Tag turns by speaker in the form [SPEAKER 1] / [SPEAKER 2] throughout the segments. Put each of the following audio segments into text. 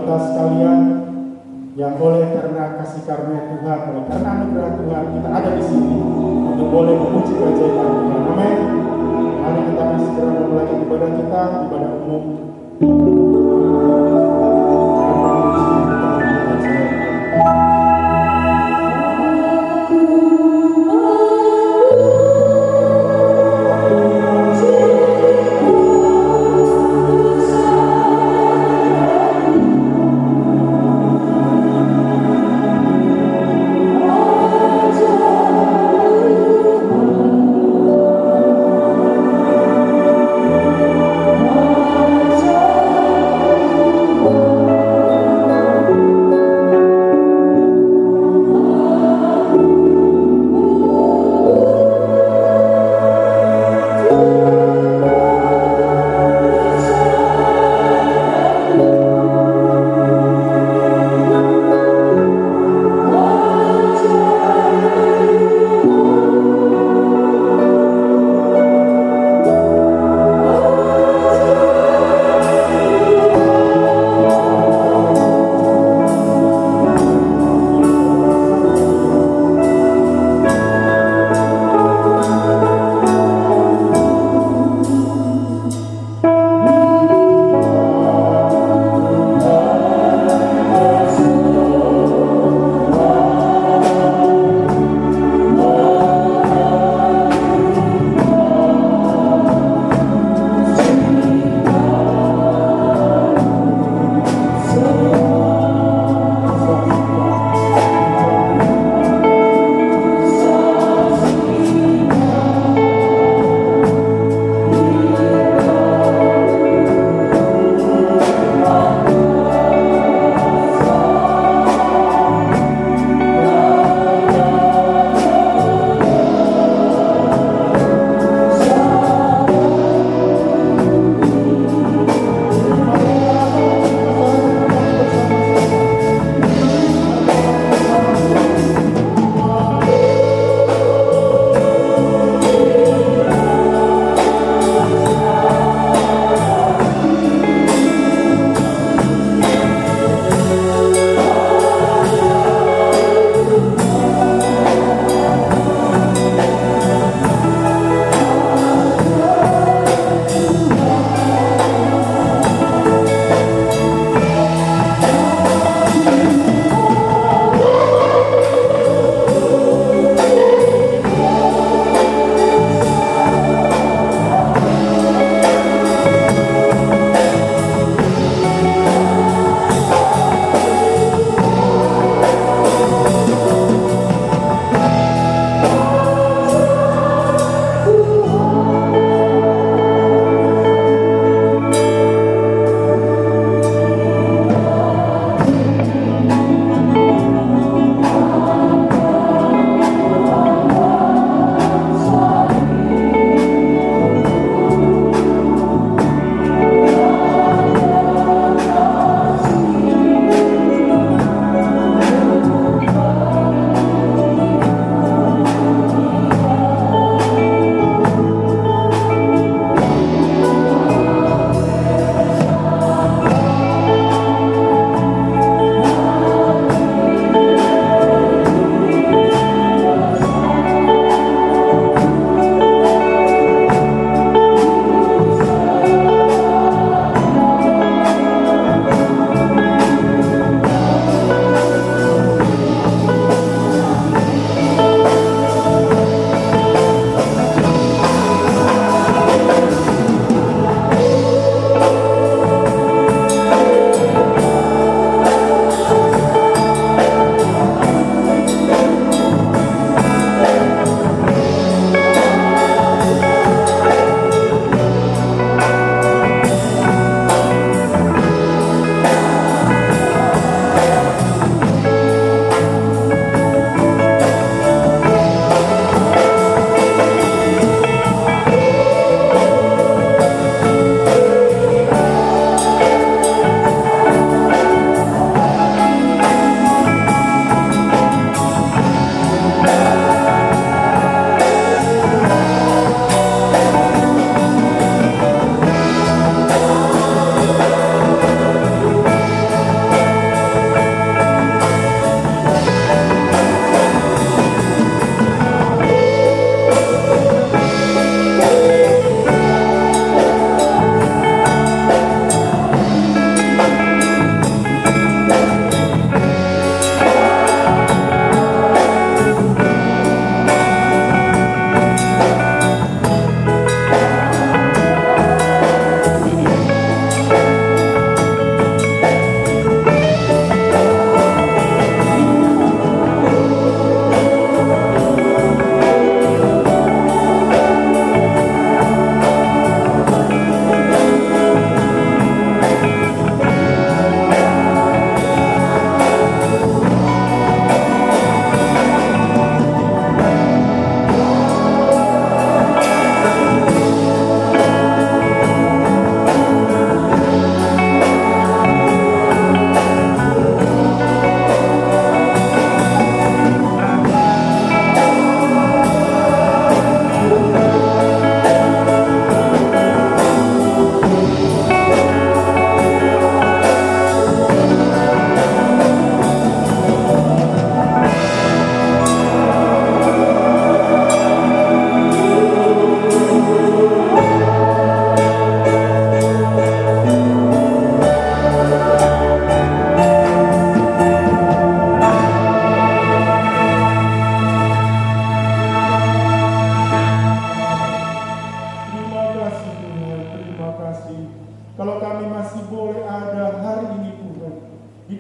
[SPEAKER 1] kita sekalian, yang boleh karena kasih karunia Tuhan, oleh karena anugerah Tuhan, kita ada di sini untuk boleh memuji keajaiban Tuhan. Amin. Mari kita segera memulai ibadah kita, ibadah umum.
[SPEAKER 2] Oh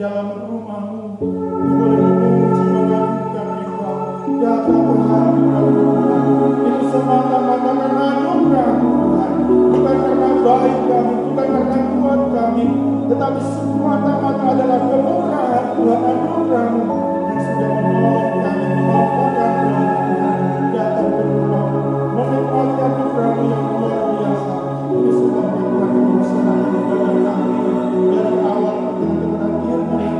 [SPEAKER 1] dalam rumah-Mu. Boleh memuji mengagungkan Engkau. Datang kehadiran Tuhan. Itu semata-mata karena anugerah-Mu Tuhan. Bukan karena baik kami, bukan karena kuat kami, tetapi semata-mata adalah kemurahan Tuhan, anugerah-Mu yang sudah menolong kami, memampukan kami datang ke rumah-Mu, menikmati anugerah-Mu yang luar biasa. Ini sebabnya Tuhan berusaha ibadah kami dari awal kepada akhirnya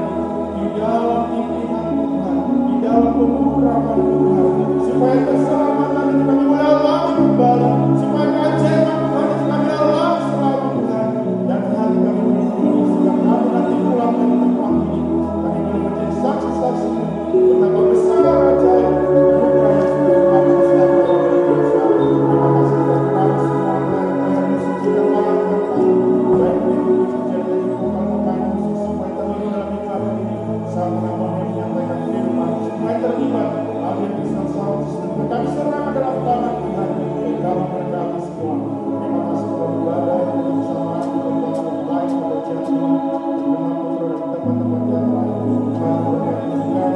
[SPEAKER 1] di dalam pimpinan Tuhan, di dalam pemurahan Tuhan, supaya keselamatan itu kami boleh alami kembali, supaya keajaiban Tuhan itu kami alami selalu Tuhan, dan hati kami bersyukur sehingga kami nanti pulang dari tempat ini, kami boleh menjadi saksi-saksi betapa besar ajaib anugerah yang sudah kami selama ini biasa. Terima kasih dan kami semua yang disucikan oleh Tuhan, baik itu disucikan dari vokal-vokal musik semua yang terlibat dalam ibadah ini, sama nama yang menyampaikan firman, semua yang terlibat hadir di sound system, kami serahkan dalam tangan Tuhan, dan kami berkati semua. Terima kasih Tuhan ibadah yang bersamaan dengan Tuhan lain pada jam ini, dengan putra dan teman-teman yang lain, Tuhan berkati juga,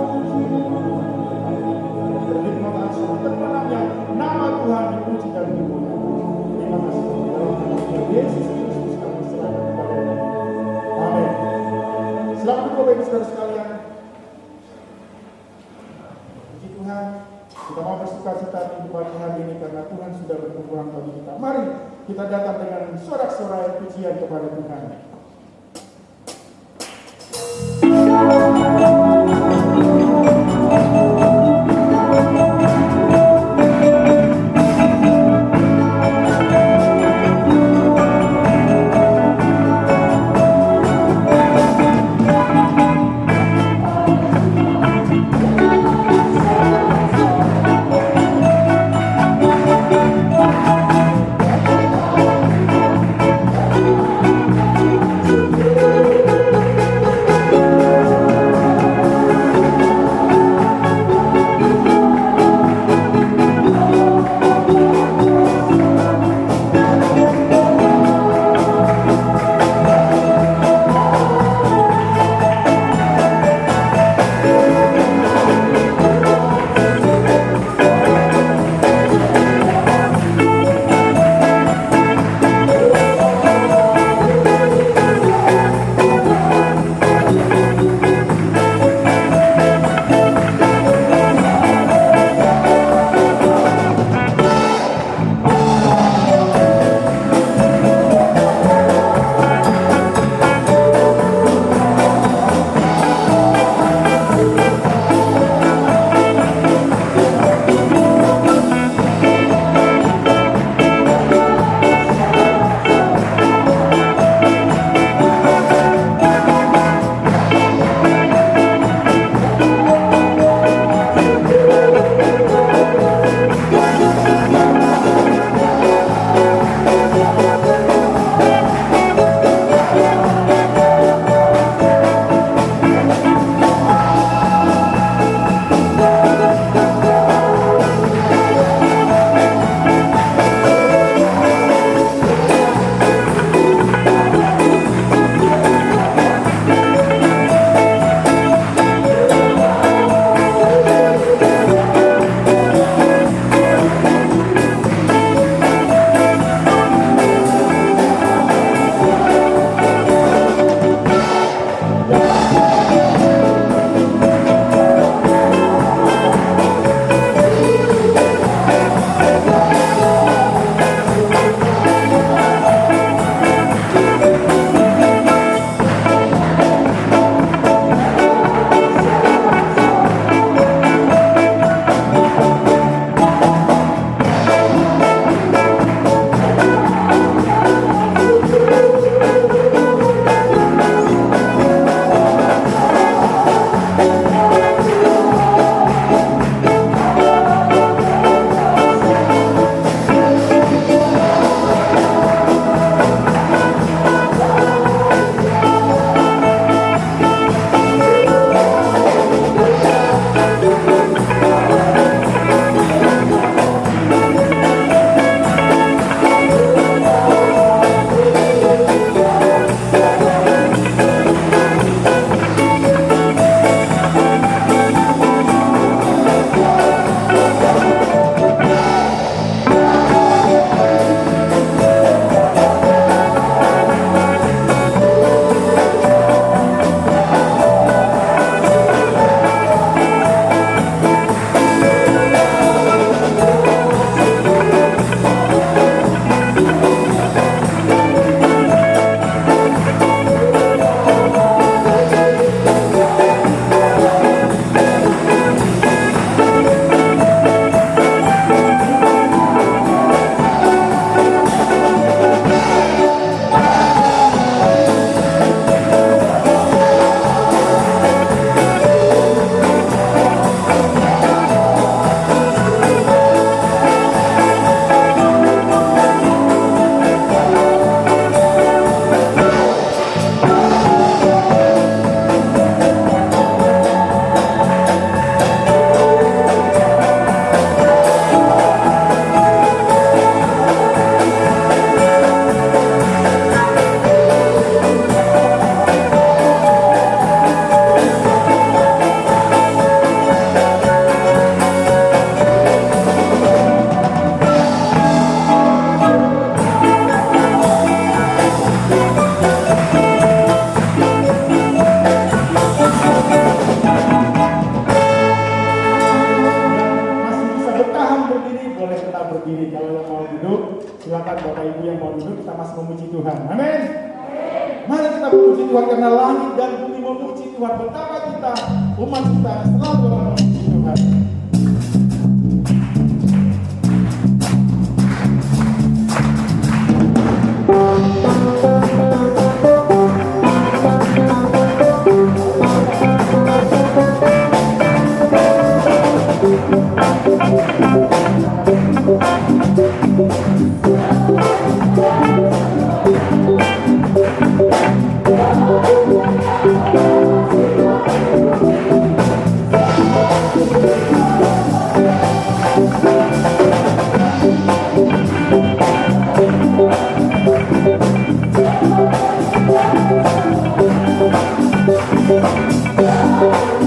[SPEAKER 1] terima kasih terkenalnya nama Tuhan dipuji dan dimuliakan. Terima kasih Tuhan dalam nama Yesus Kristus kami serahkan kepada-Mu. Amin. Selamat berdoa bagi saudara sekalian. Puji Tuhan, kita mau bersuka cita di pagi hari ini karena Tuhan sudah berkenan bagi kita. Mari kita datang dengan sorak-sorai pujian kepada Tuhan.
[SPEAKER 2] Thank
[SPEAKER 1] Bapak Ibu yang mau duduk, kita masih memuji Tuhan. Amin. Mari kita memuji Tuhan karena langit dan bumi memuji Tuhan. Betapa kita, umat kita selalu memuji Tuhan.
[SPEAKER 2] Stop.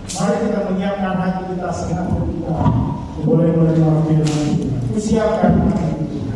[SPEAKER 1] Mari kita menyiapkan hati kita, segenap kita. Boleh menerima firman Tuhan. Kusiapkan hati kita.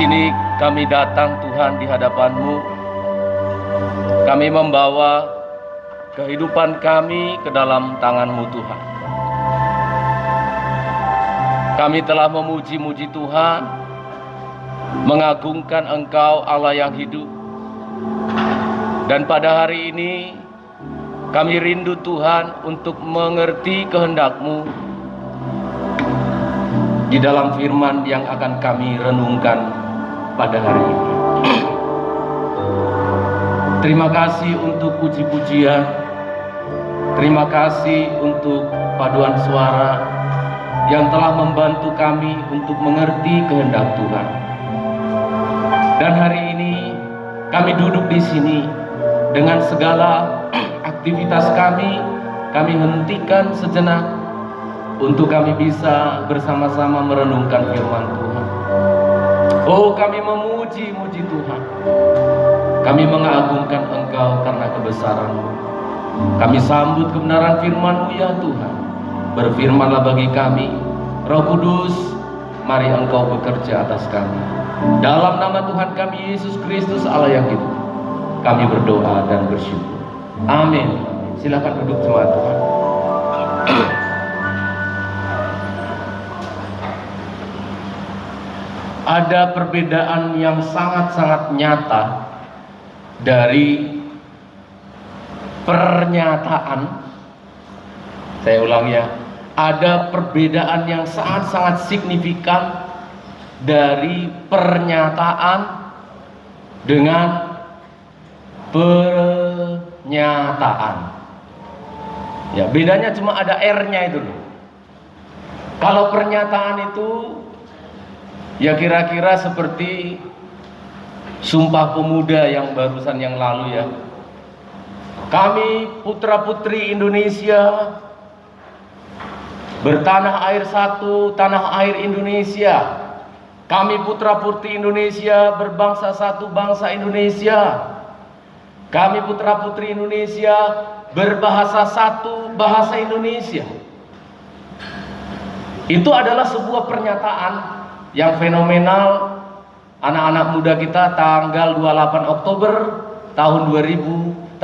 [SPEAKER 2] sini kami datang Tuhan di hadapan-Mu. Kami membawa kehidupan kami ke dalam tangan-Mu Tuhan. Kami telah memuji-muji Tuhan, mengagungkan Engkau Allah yang hidup. Dan pada hari ini kami rindu Tuhan untuk mengerti kehendak-Mu di dalam firman yang akan kami renungkan pada hari ini. Terima kasih untuk puji-pujian. Terima kasih untuk paduan suara yang telah membantu kami untuk mengerti kehendak Tuhan. Dan hari ini kami duduk di sini dengan segala aktivitas kami hentikan sejenak untuk kami bisa bersama-sama merenungkan firman Tuhan. Oh, kami memuji-muji Tuhan. Kami mengagungkan Engkau karena kebesaran-Mu. Kami sambut kebenaran firman-Mu ya Tuhan. Berfirmanlah bagi kami, Roh Kudus, mari Engkau bekerja atas kami. Dalam nama Tuhan kami Yesus Kristus Allah yang hidup, kami berdoa dan bersyukur. Amin. Silakan duduk jemaat Tuhan. Ada perbedaan yang sangat-sangat nyata dari pernyataan. Saya ulang ya. Ada perbedaan yang sangat-sangat signifikan dari pernyataan dengan pernyataan. Ya, bedanya cuma ada R-nya itu loh. Kalau pernyataan itu ya kira-kira seperti Sumpah Pemuda yang barusan yang lalu ya. Kami putra-putri Indonesia bertanah air satu, tanah air Indonesia. Kami putra-putri Indonesia berbangsa satu, bangsa Indonesia. Kami putra-putri Indonesia berbahasa satu, bahasa Indonesia. Itu adalah sebuah pernyataan yang fenomenal. Anak-anak muda kita tanggal 28 Oktober tahun 1928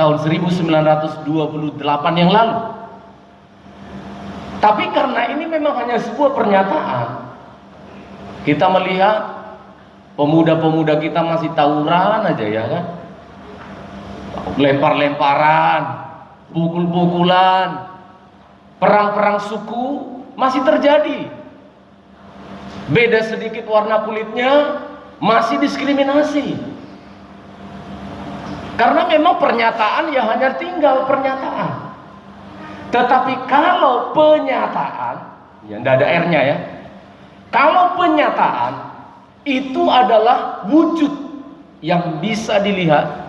[SPEAKER 2] yang lalu. Tapi karena ini memang hanya sebuah pernyataan, kita melihat pemuda-pemuda kita masih tawuran aja ya kan, lempar-lemparan, pukul-pukulan, perang-perang suku masih terjadi. Beda sedikit warna kulitnya masih diskriminasi. Karena memang pernyataan ya hanya tinggal pernyataan. Tetapi kalau penyataan, ya tidak ada R-nya ya. Kalau penyataan itu adalah wujud yang bisa dilihat.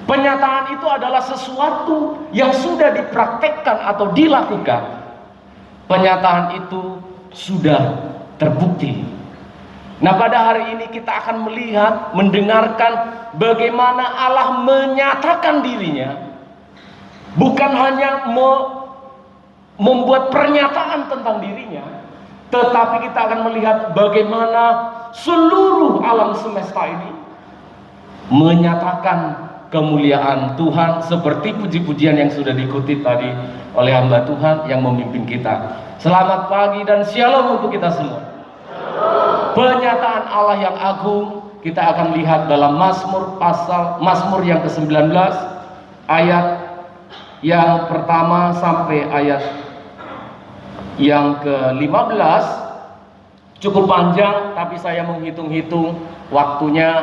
[SPEAKER 2] Penyataan itu adalah sesuatu yang sudah dipraktekkan atau dilakukan. Penyataan itu sudah terbukti. Nah, pada hari ini kita akan melihat, mendengarkan bagaimana Allah menyatakan dirinya. Bukan hanya membuat pernyataan tentang dirinya, tetapi kita akan melihat bagaimana seluruh alam semesta ini menyatakan kemuliaan Tuhan, seperti puji-pujian yang sudah dikutip tadi oleh hamba Tuhan yang memimpin kita. Selamat pagi dan shalom untuk kita semua. Pernyataan Allah yang agung kita akan lihat dalam Mazmur yang ke-19 ayat yang pertama sampai ayat yang ke-15. Cukup panjang, tapi saya menghitung-hitung waktunya,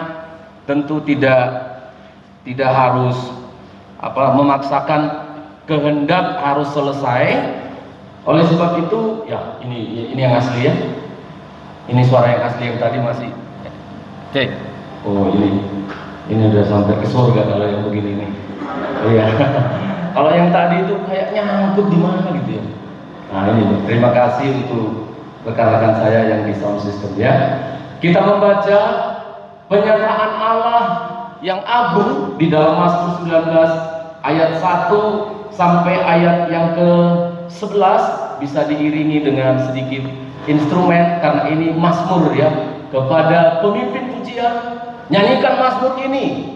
[SPEAKER 2] tentu tidak harus memaksakan kehendak harus selesai. Oleh sebab itu ya ini yang asli ya. Ini suara yang asli, yang tadi masih cek. Oh ini udah sampai ke surga kalau yang begini nih. Iya. Kalau yang tadi itu kayaknya nyangkut di mana gitu ya. Nah ini terima kasih untuk rekan-rekan saya yang di sound system ya. Kita membaca pernyataan Allah yang agung di dalam Mazmur 19 ayat 1 sampai ayat yang ke-11, bisa diiringi dengan sedikit instrumen karena ini Mazmur ya, kepada pemimpin pujian. Nyanyikan Mazmur ini.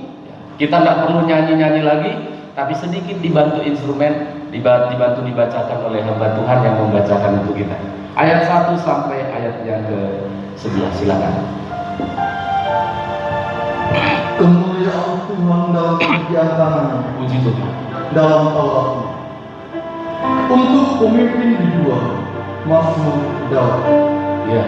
[SPEAKER 2] Kita tidak perlu nyanyi-nyanyi lagi, tapi sedikit dibantu instrumen, dibantu dibacakan oleh hamba Tuhan yang membacakan untuk kita. Ayat 1 sampai ayat yang ke-11, silakan.
[SPEAKER 3] Kemuliaan Tuhan dalam kebijaksanaan,
[SPEAKER 2] Puji Tuhan.
[SPEAKER 3] dalam Tauratmu. Untuk pemimpin di dua, Mazmur Daud.
[SPEAKER 2] Ya.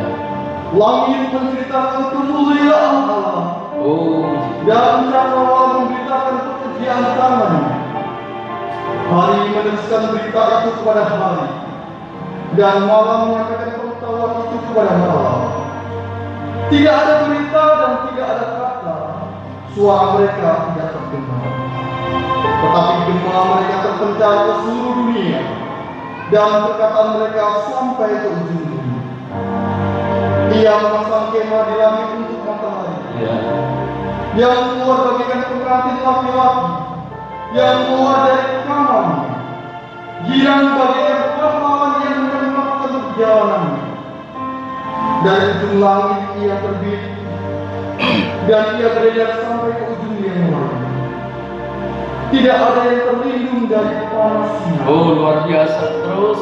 [SPEAKER 3] Langit menceritakan kemuliaan Allah,
[SPEAKER 2] Oh,
[SPEAKER 3] dan cakrawala memberitakan antaranya. Hari meneruskan berita itu kepada hari, dan malam menyampaikan pengetahuan itu kepada malam. Tidak ada berita dan tidak ada kata, suara mereka tidak terdengar. Tetapi gema mereka terpencar ke seluruh dunia, dan perkataan mereka sampai ke ujung bumi. Ia memasang kemah di langit untuk matahari, yang keluar bagaikan pengantin laki-laki, yang keluar dari kamarnya, girang bagaikan pahlawan yang menyempatkan perjalanannya. Dari ujung langit ia terbit, dan ia beredar sampai ke ujung yang lain. Tidak ada yang terlindung dari panasnya.
[SPEAKER 2] Oh, luar biasa. Terus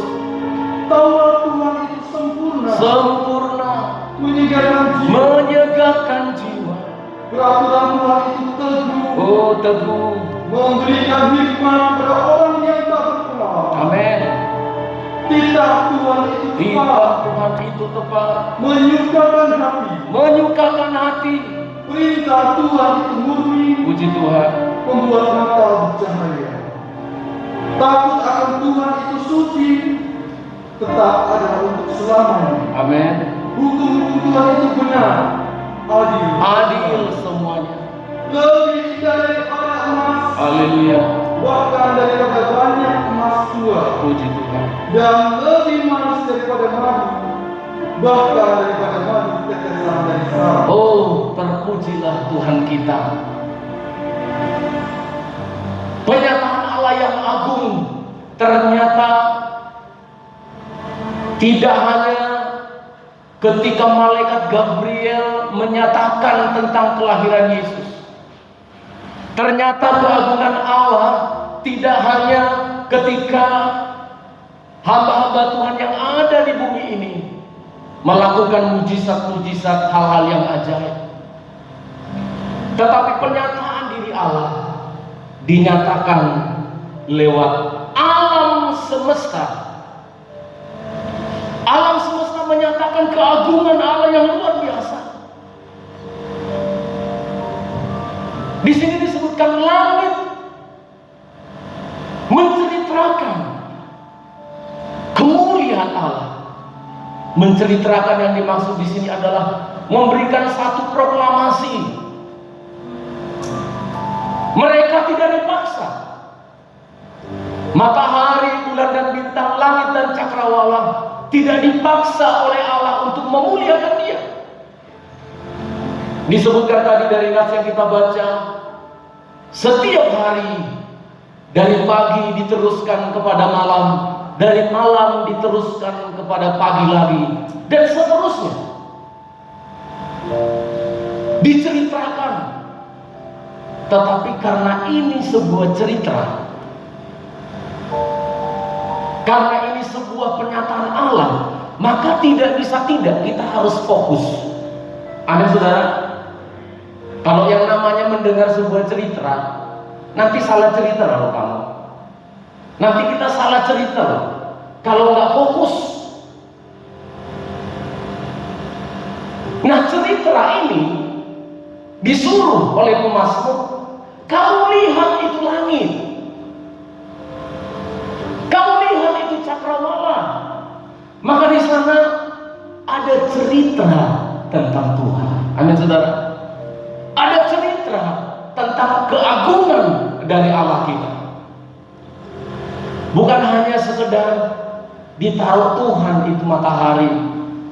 [SPEAKER 3] Taurat Tuhan itu sempurna,
[SPEAKER 2] sempurna,
[SPEAKER 3] menyegarkan jiwa. Peraturan Tuhan itu teguh,
[SPEAKER 2] oh teguh.
[SPEAKER 3] memberikan hikmat kepada orang yang tak berpengalaman.
[SPEAKER 2] Amin.
[SPEAKER 3] Titah Tuhan itu
[SPEAKER 2] Titah
[SPEAKER 3] tepat,
[SPEAKER 2] Tuhan itu tepat,
[SPEAKER 3] menyukakan hati.
[SPEAKER 2] menyukakan hati.
[SPEAKER 3] Perintah Tuhan itu murni,
[SPEAKER 2] Puji Tuhan.
[SPEAKER 3] membuat mata bercahaya. Takut akan Tuhan itu suci, tetap ada untuk selamanya.
[SPEAKER 2] Amin.
[SPEAKER 3] Hukum Tuhan itu benar, adil,
[SPEAKER 2] Adil semuanya.
[SPEAKER 3] lebih indah daripada emas,
[SPEAKER 2] Haleluya.
[SPEAKER 3] bahkan daripada banyak emas tua,
[SPEAKER 2] Puji Tuhan.
[SPEAKER 3] dan lebih manis daripada madu, bahkan daripada madu tetesan dari sarang.
[SPEAKER 2] Oh, terpujilah Tuhan kita. Penyataan Allah yang agung ternyata tidak hanya ketika malaikat Gabriel menyatakan tentang kelahiran Yesus. Ternyata keagungan Allah tidak hanya ketika hamba-hamba Tuhan yang ada di bumi ini melakukan mujizat-mujizat, hal-hal yang ajaib. Tetapi penyataan diri Allah dinyatakan lewat alam semesta. Alam semesta menyatakan keagungan Allah yang luar biasa. Di sini disebutkan langit menceritakan kemuliaan Allah. Menceritakan yang dimaksud di sini adalah memberikan satu proklamasi. Mereka tidak dipaksa. Matahari, bulan dan bintang, langit dan cakrawala tidak dipaksa oleh Allah untuk memuliakan Dia. Disebutkan tadi dari nas yang kita baca, setiap hari dari pagi diteruskan kepada malam, dari malam diteruskan kepada pagi lagi, dan seterusnya. Diceritakan. Tetapi karena ini sebuah cerita, karena ini sebuah pernyataan Allah, maka tidak bisa tidak, kita harus fokus. Amin saudara. Kalau yang namanya mendengar sebuah cerita, nanti salah cerita loh kamu. Nanti kita salah cerita loh, kalau nggak fokus. Nah, cerita ini disuruh oleh pemazmur, kamu lihat itu langit, kamu lihat itu cakrawala. Maka di sana ada cerita tentang Tuhan. Amin saudara. Ada cerita tentang keagungan dari Allah kita. Bukan hanya sekedar ditaruh Tuhan itu matahari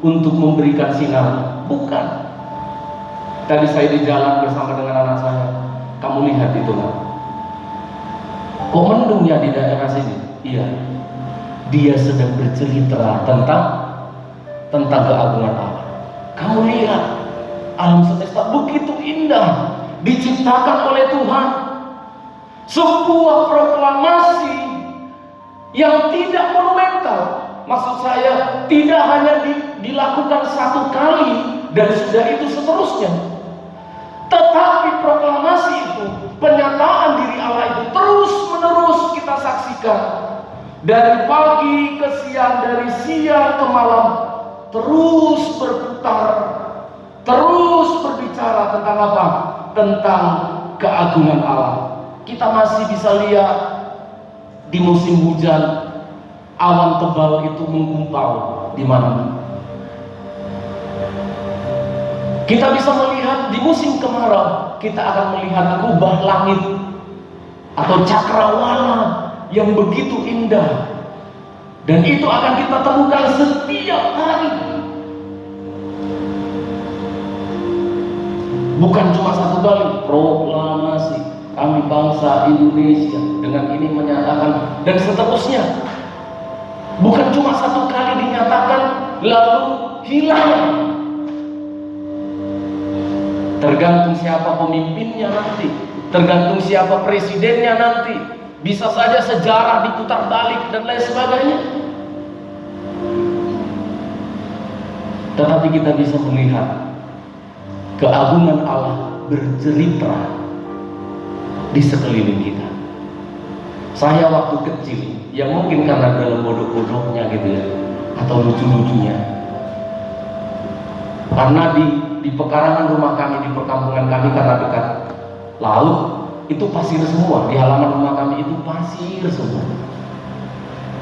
[SPEAKER 2] untuk memberikan sinar. Bukan. Tadi saya di jalan bersama dengan anak saya. Kamu lihat itu lah. Kok mendung ya di daerah sini? Iya. Dia sedang bercerita tentang keagungan Allah. Kamu lihat alam semesta begitu indah, diciptakan oleh Tuhan. Sebuah proklamasi yang tidak monumental. Maksud saya tidak hanya dilakukan satu kali dan sudah itu seterusnya. Tetapi proklamasi itu, penyataan diri Allah itu terus menerus kita saksikan. Dari pagi ke siang, dari siang ke malam, terus berputar, terus berbicara tentang apa? Tentang keagungan Allah. kita masih bisa lihat di musim hujan awan tebal itu menggumpal di mana-mana. Kita bisa melihat di musim kemarau, kita akan melihat kubah langit atau cakrawala yang begitu indah. Dan itu akan kita temukan setiap hari. Bukan cuma satu kali proklamasi kami bangsa Indonesia dengan ini menyatakan dan seterusnya. Bukan cuma satu kali dinyatakan lalu hilang. Tergantung siapa pemimpinnya nanti, tergantung siapa presidennya nanti. Bisa saja sejarah diputar balik dan lain sebagainya. Tetapi kita bisa melihat keagungan Allah bercerita di sekeliling kita. Saya waktu kecil, ya mungkin karena dalam bodoh-bodohnya gitu ya, atau lucu-lucunya, karena di pekarangan rumah kami, di perkampungan kami, karena dekat laut, itu pasir semua. Di halaman rumah kami itu pasir semua.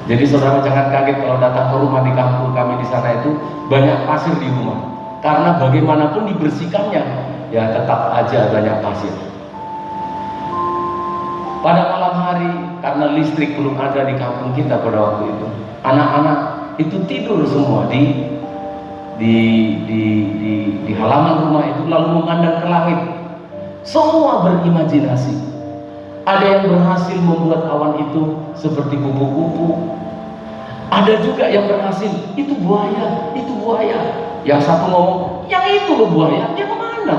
[SPEAKER 2] Jadi saudara jangan kaget kalau datang ke rumah di kampung kami di sana itu banyak pasir di rumah. Karena bagaimanapun dibersihkannya, ya tetap aja banyak pasir. Pada malam hari, karena listrik belum ada di kampung kita pada waktu itu, anak-anak itu tidur semua di halaman rumah itu, lalu memandang ke langit. Semua berimajinasi. Ada yang berhasil membuat awan itu seperti kupu-kupu. Ada juga yang berhasil, itu buaya, itu buaya. Yang satu ngomong, yang itu loh buaya, yang mana?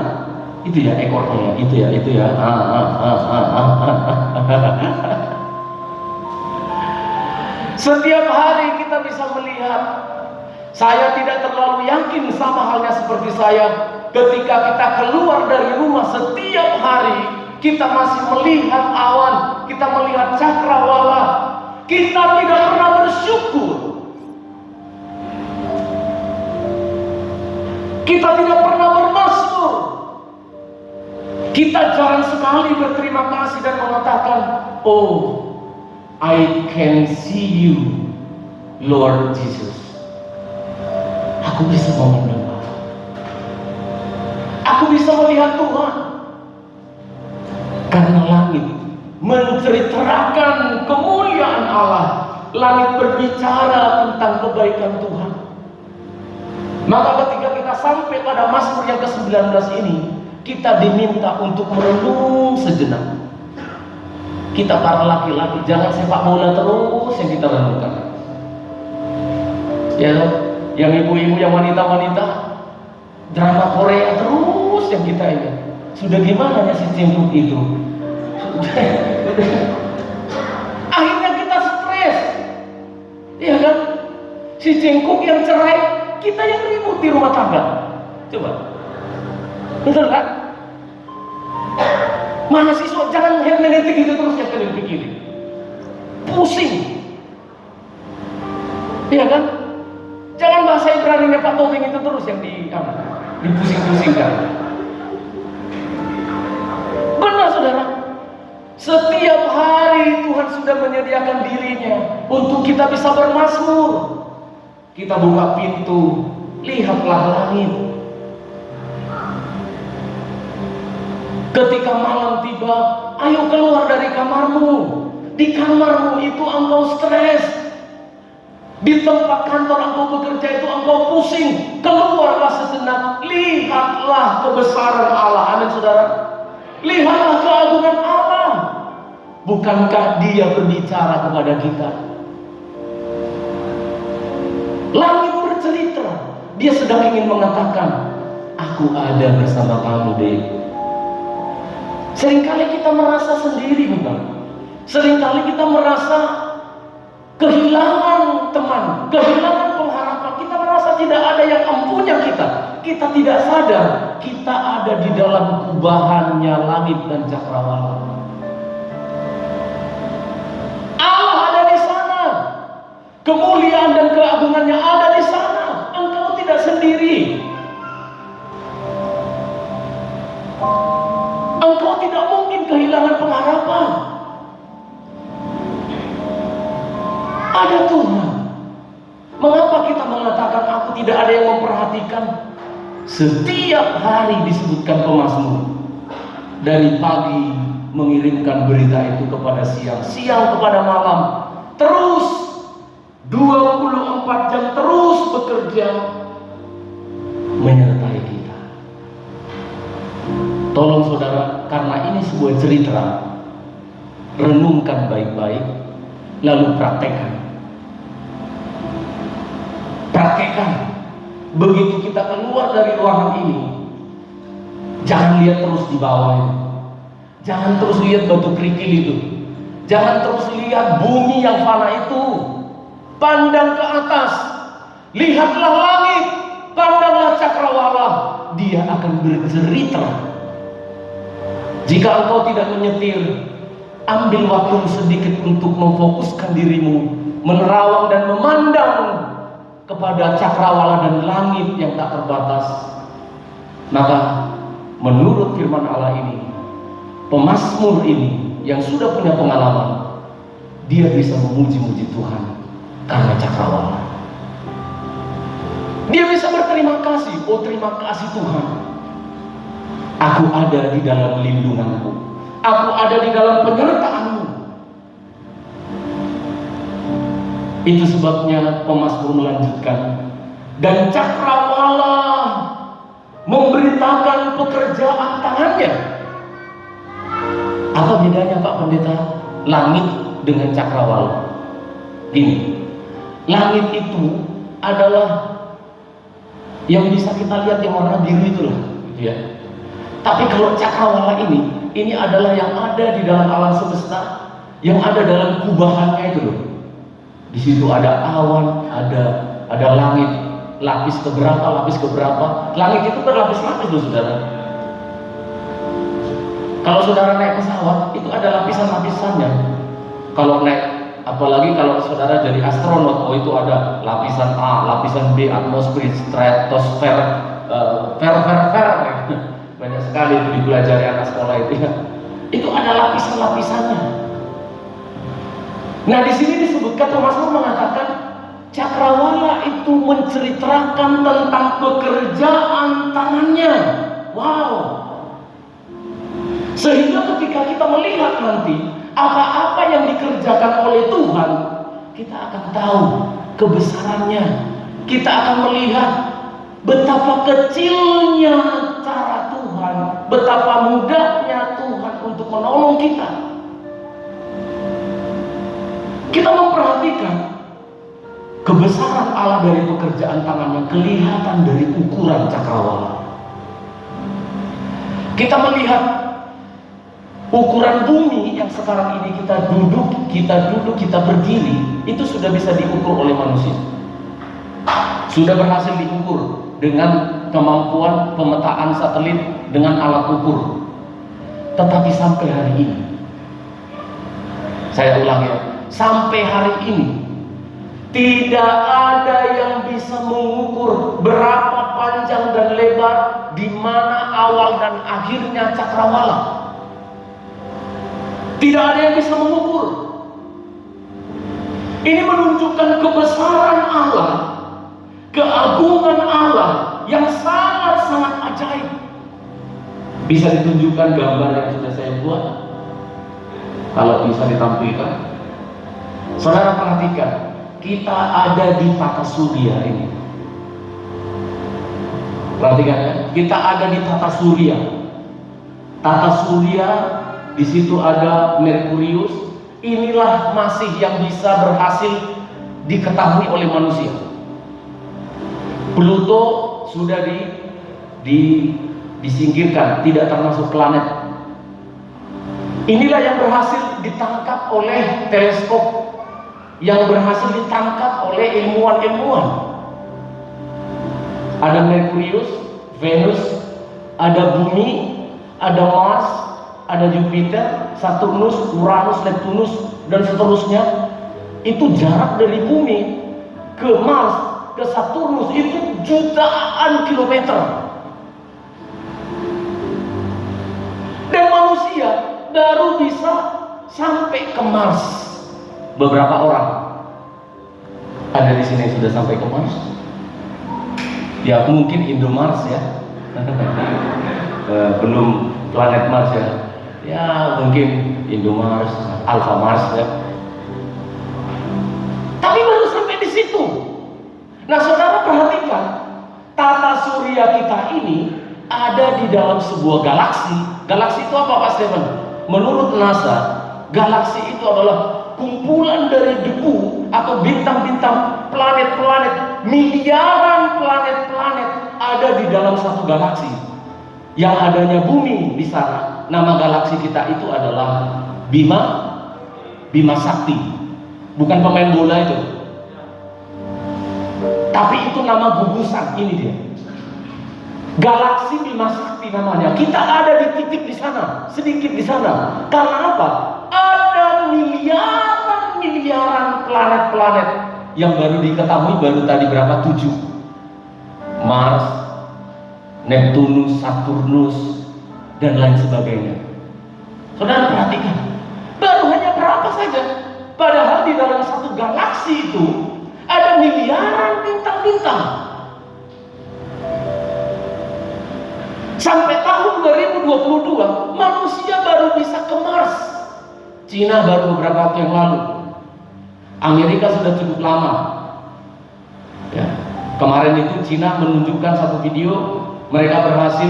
[SPEAKER 2] Itu ya ekornya, itu ya. Setiap hari kita bisa melihat. Saya tidak terlalu yakin sama halnya seperti saya. Ketika kita keluar dari rumah setiap hari, kita masih melihat awan, kita melihat cakrawala. Kita tidak pernah bersyukur. Kita tidak pernah bermazmur. Kita jarang sekali berterima kasih dan mengatakan, "Oh, I can see you, Lord Jesus." Aku bisa memandang Allah. Aku bisa melihat Tuhan. Karena langit menceritakan kemuliaan Allah. Langit berbicara tentang kebaikan Tuhan. Maka ketika kita sampai pada Mazmur yang ke-19 ini, kita diminta untuk merenung sejenak. Kita para laki-laki jangan sepak bola terus yang kita renungkan. Ya, yang ibu-ibu, yang wanita-wanita, drama Korea terus yang kita ingat. Sudah gimana ya si Cengkuk itu? Akhirnya kita stres, ya kan? Si Cengkuk yang cerai, kita yang ribut di rumah tangga. Coba, betul kan? Mahasiswa jangan hermeneutik itu terus yang kalian pikirin. Pusing, ya kan? Jangan bahasa Ibrani-nya Pak Tobing itu terus yang dipusing-pusingkan. Benar saudara, setiap hari Tuhan sudah menyediakan dirinya untuk kita bisa bermazmur. Kita buka pintu, lihatlah langit. Ketika malam tiba, ayo keluar dari kamarmu. Di kamarmu itu engkau stres. Di tempat kantor engkau bekerja itu engkau pusing. Keluarlah sejenak, lihatlah kebesaran Allah. Amin saudara. Lihatlah keagungan Allah. Bukankah Dia berbicara kepada kita? Langit bercerita. Dia sedang ingin mengatakan, aku ada bersama kamu deh. Seringkali kita merasa sendiri, bukan? Seringkali kita merasa kehilangan teman, kehilangan pengharapan. Kita merasa tidak ada yang ampunya kita. Kita tidak sadar kita ada di dalam kubahannya langit dan cakrawala. Allah ada di sana. Kemuliaan dan keagungannya ada di sana. Engkau tidak sendiri. Engkau tidak mungkin kehilangan pengharapan. Ya Tuhan, mengapa kita mengatakan aku tidak ada yang memperhatikan? Setiap hari disebutkan pemazmur. Dari pagi mengirimkan berita itu kepada siang, siang kepada malam, terus 24 jam terus bekerja menyertai kita. Tolong saudara, karena ini sebuah cerita, renungkan baik-baik, lalu praktekkan. Praktekkan. Begitu kita keluar dari ruangan ini, jangan lihat terus di bawah itu. Jangan terus lihat batu kerikil itu. Jangan terus lihat bumi yang fana itu. Pandang ke atas. Lihatlah langit. Pandanglah cakrawala. Dia akan bercerita. Jika engkau tidak menyetir, ambil waktu sedikit untuk memfokuskan dirimu, menerawang dan memandang kepada cakrawala dan langit yang tak terbatas. Maka menurut firman Allah ini, pemazmur ini yang sudah punya pengalaman, dia bisa memuji-muji Tuhan karena cakrawala. Dia bisa berterima kasih. Oh, terima kasih Tuhan, aku ada di dalam lindunganmu, aku ada di dalam penyertaan-Mu. Itu sebabnya pemazmur melanjutkan, dan cakrawala memberitakan pekerjaan tangannya. Apa bedanya Pak Pendeta langit dengan cakrawala? Gini, langit itu adalah yang bisa kita lihat yang warna biru itulah, gitu ya. Tapi kalau cakrawala ini adalah yang ada di dalam alam semesta, yang ada dalam kubahannya itu loh. Di situ ada awan, ada langit, lapis keberapa. Langit itu berlapis-lapis loh saudara. Kalau saudara naik pesawat, itu ada lapisan-lapisannya. Kalau naik, apalagi kalau saudara jadi astronot, oh itu ada lapisan A, lapisan B, atmosfer, stratosfer, banyak sekali itu dipelajari anak sekolah itu ya. Itu ada lapisan-lapisannya. Nah, di sini disebutkan, pemazmur mengatakan cakrawala itu menceritakan tentang pekerjaan tangannya. Wow. Sehingga ketika kita melihat nanti apa-apa yang dikerjakan oleh Tuhan, kita akan tahu kebesarannya. Kita akan melihat betapa kecilnya cara Tuhan, betapa mudahnya Tuhan untuk menolong kita. Kita memperhatikan kebesaran Allah dari pekerjaan tangannya kelihatan dari ukuran cakrawala. Kita melihat ukuran bumi yang sekarang ini kita duduk, kita berdiri, itu sudah bisa diukur oleh manusia. Sudah berhasil diukur dengan kemampuan pemetaan satelit dengan alat ukur. Tetapi sampai hari ini, saya ulang ya, sampai hari ini tidak ada yang bisa mengukur berapa panjang dan lebar, di mana awal dan akhirnya cakrawala. Tidak ada yang bisa mengukur. Ini menunjukkan kebesaran Allah, keagungan Allah yang sangat-sangat ajaib. Bisa ditunjukkan gambar yang sudah saya buat? Kalau bisa ditampilkan. Saudara perhatikan, kita ada di tata surya ini. Perhatikan ya, kita ada di tata surya. Tata surya, di situ ada Merkurius. Inilah masih yang bisa berhasil diketahui oleh manusia. Pluto sudah disingkirkan, tidak termasuk planet. Inilah yang berhasil ditangkap oleh teleskop, yang berhasil ditangkap oleh ilmuwan-ilmuwan. Ada Merkurius, Venus, ada Bumi, ada Mars, ada Jupiter, Saturnus, Uranus, Neptunus, dan seterusnya. Itu jarak dari Bumi ke Mars, ke Saturnus itu jutaan kilometer. Dan manusia baru bisa sampai ke Mars. Beberapa orang. Ada di sini yang sudah sampai ke Mars? Ya mungkin Indomars ya. Belum planet Mars ya. Ya mungkin Indomars, Alpha Mars ya. Tapi baru sampai di situ. Nah saudara perhatikan, tata surya kita ini ada di dalam sebuah galaksi. Galaksi itu apa Pak Stephen? Menurut NASA, galaksi itu adalah kumpulan dari debu atau bintang-bintang, planet-planet, miliaran planet-planet ada di dalam satu galaksi. Yang adanya bumi di sana. Nama galaksi kita itu adalah Bima Sakti. Bukan pemain bola itu. Tapi itu nama gugusan, ini dia. Galaksi Bima Sakti namanya. Kita ada di titik di sana, sedikit di sana. Karena apa? Ada miliaran planet-planet yang baru diketahui baru tadi berapa? 7. Mars, Neptunus, Saturnus, dan lain sebagainya. Saudara perhatikan, baru hanya berapa saja. Padahal di dalam satu galaksi itu ada miliaran bintang-bintang. Sampai tahun 2022 manusia baru bisa ke Mars. Cina baru beberapa waktu yang lalu. Amerika sudah cukup lama ya. Kemarin itu Cina menunjukkan satu video, mereka berhasil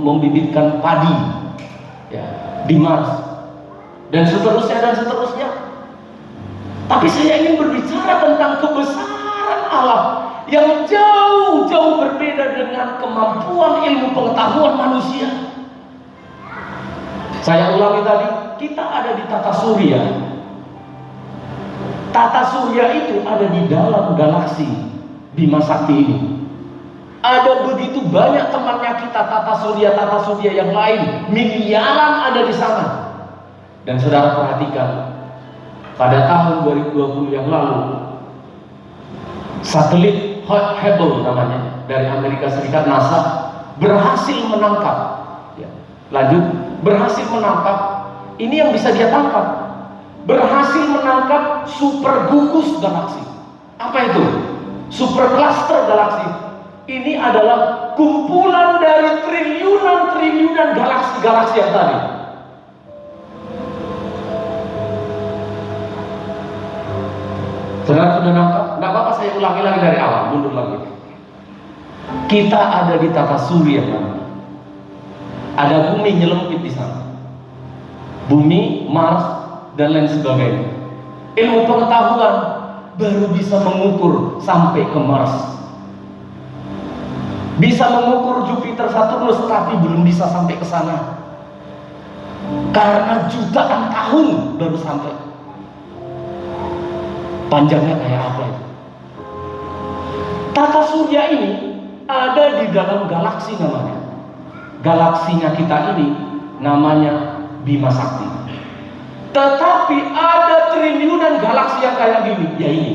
[SPEAKER 2] membibitkan padi ya, di Mars, dan seterusnya. Tapi saya ingin berbicara tentang kebesaran Allah yang jauh berbeda dengan kemampuan ilmu pengetahuan manusia. Saya ulangi tadi, kita ada di tata surya. Tata surya itu ada di dalam galaksi Bima Sakti ini. Ada begitu banyak temannya kita, tata surya yang lain, miliaran ada di sana. Dan saudara perhatikan, pada tahun 2020 yang lalu, satelit Hubble namanya dari Amerika Serikat, NASA, berhasil menangkap. Ya, lanjut, berhasil menangkap. Ini yang bisa dia tangkap. Berhasil menangkap super gugus galaksi. Apa itu? Super cluster galaksi. Ini adalah kumpulan dari triliunan galaksi yang tadi. Saudara sudah nangkap? Nggak apa-apa, saya ulangi lagi dari awal, mundur lagi. Kita ada di tata surya, ada bumi nyelempit di sana. Bumi, Mars, dan lain sebagainya. Ilmu pengetahuan baru bisa mengukur sampai ke Mars. Bisa mengukur Jupiter, Saturnus, tapi belum bisa sampai ke sana. Karena jutaan tahun baru sampai. Panjangnya kayak apa itu? Tata surya ini ada di dalam galaksi namanya. Galaksinya kita ini namanya Bima Sakti. Tetapi ada triliunan galaksi yang kayak gini, ya ini.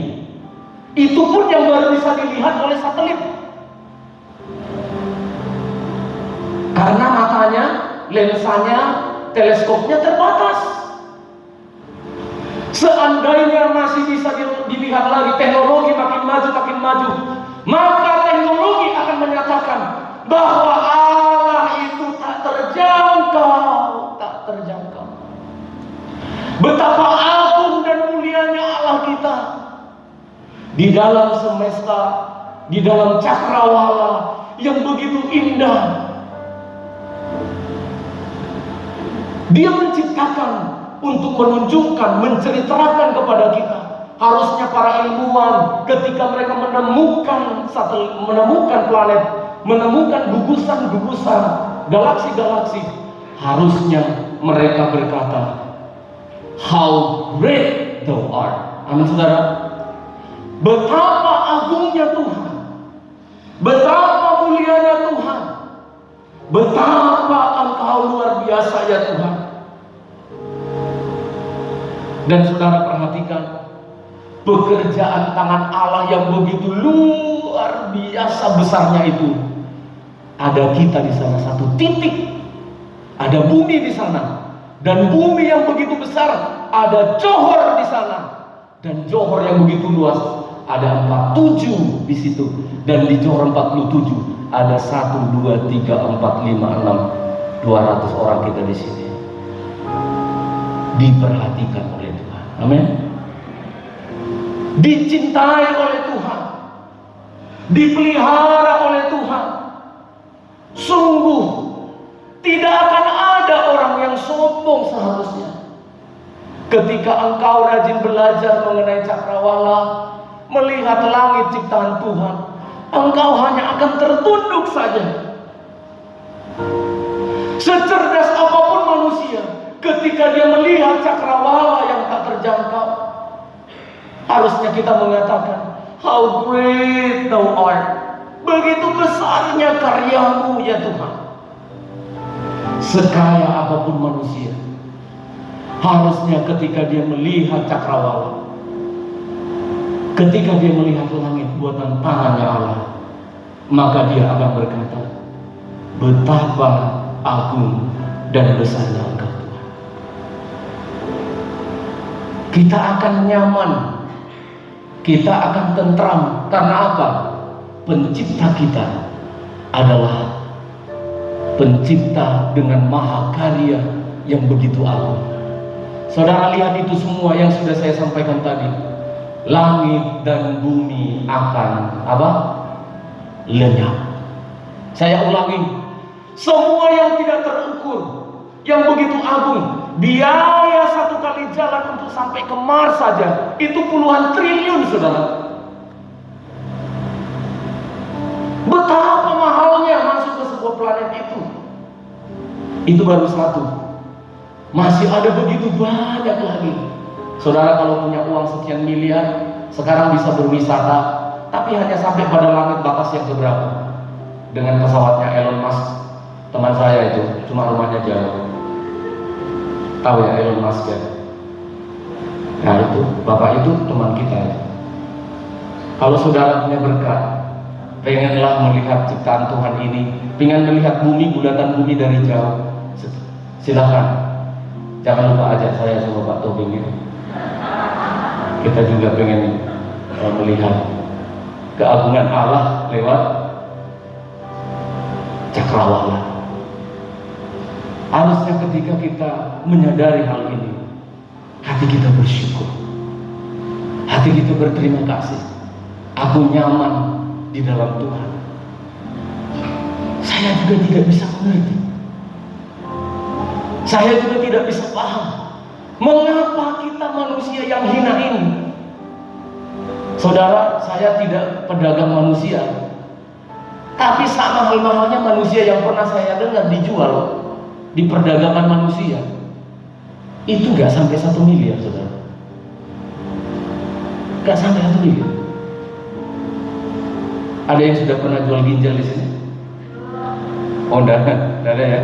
[SPEAKER 2] Itu pun yang baru bisa dilihat oleh satelit. Karena matanya, lensanya, teleskopnya terbatas. Seandainya masih bisa dilihat lagi, teknologi makin maju, maka teknologi akan menyatakan bahwa Allah itu tak terjangkau. Betapa agung dan mulianya Allah kita di dalam semesta, di dalam cakrawala yang begitu indah. Dia menciptakan untuk menunjukkan, menceritakan kepada kita. Harusnya para ilmuwan ketika mereka menemukan planet, menemukan gugusan-gugusan, galaksi-galaksi, harusnya mereka berkata, "How great thou art." Amin saudara. Betapa agungnya Tuhan, betapa mulianya Tuhan, betapa Engkau luar biasa ya Tuhan. Dan saudara perhatikan pekerjaan tangan Allah yang begitu luar biasa besarnya itu. Ada kita di sana, satu titik. Ada bumi di sana. Dan bumi yang begitu besar, ada Johor di sana. Dan Johor yang begitu luas, ada 47 di situ. Dan di Johor 47 ada 1, 2, 3, 4, 5, 6, 200 orang kita di sini. Diperhatikan oleh Tuhan. Amin. Dicintai oleh Tuhan, dipelihara oleh Tuhan. Sungguh tidak akan ada orang yang sombong seharusnya. Ketika engkau rajin belajar mengenai cakrawala, melihat langit ciptaan Tuhan, engkau hanya akan tertunduk saja. Secerdas apapun manusia, ketika dia melihat cakrawala yang tak terjangkau, harusnya kita mengatakan, how great thou art. Begitu besarnya karyamu ya Tuhan. Sekaya apapun manusia, harusnya ketika dia melihat cakrawala, ketika dia melihat langit buatan tangannya Allah, maka dia akan berkata, betapa agung dan besarnya Engkau Tuhan. Kita akan nyaman, kita akan tentram. Karena apa? Pencipta kita adalah pencipta dengan mahakarya yang begitu agung. Saudara lihat itu semua yang sudah saya sampaikan tadi. Langit dan bumi akan apa? Lenyap. Saya ulangi, semua yang tidak terukur, yang begitu agung, biaya 1 kali jalan untuk sampai ke Mars saja itu puluhan triliun, saudara. Betapa mahalnya masuk ke sebuah planet itu. Itu baru 1. Masih ada begitu banyak lagi. Saudara kalau punya uang sekian miliar, sekarang bisa berwisata, tapi hanya sampai pada langit batas yang keberapa? Dengan pesawatnya Elon Musk, teman saya itu, cuma rumahnya jauh. Tahu ya Elon Musk ya? Nah itu, bapak itu teman kita ya. Kalau saudara punya berkat, pengenlah melihat ciptaan Tuhan ini, pengen melihat bumi, bulatan bumi dari jauh, silakan. Jangan lupa ajak saya sama Pak Tobing ya. Kita juga pengen melihat keagungan Allah lewat cakrawala. Harusnya ketika kita menyadari hal ini, hati kita bersyukur, hati kita berterima kasih. Aku nyaman di dalam Tuhan. Saya juga tidak bisa mengerti, saya juga tidak bisa paham mengapa kita manusia yang hina ini. Saudara, saya tidak pedagang manusia, tapi sama mahal-mahalnya manusia yang pernah saya dengar dijual di perdagangan manusia itu gak sampai 1 miliar, saudara. Gak sampai 1 miliar. Ada yang sudah pernah jual ginjal di sini? Oh, enggak ada ya.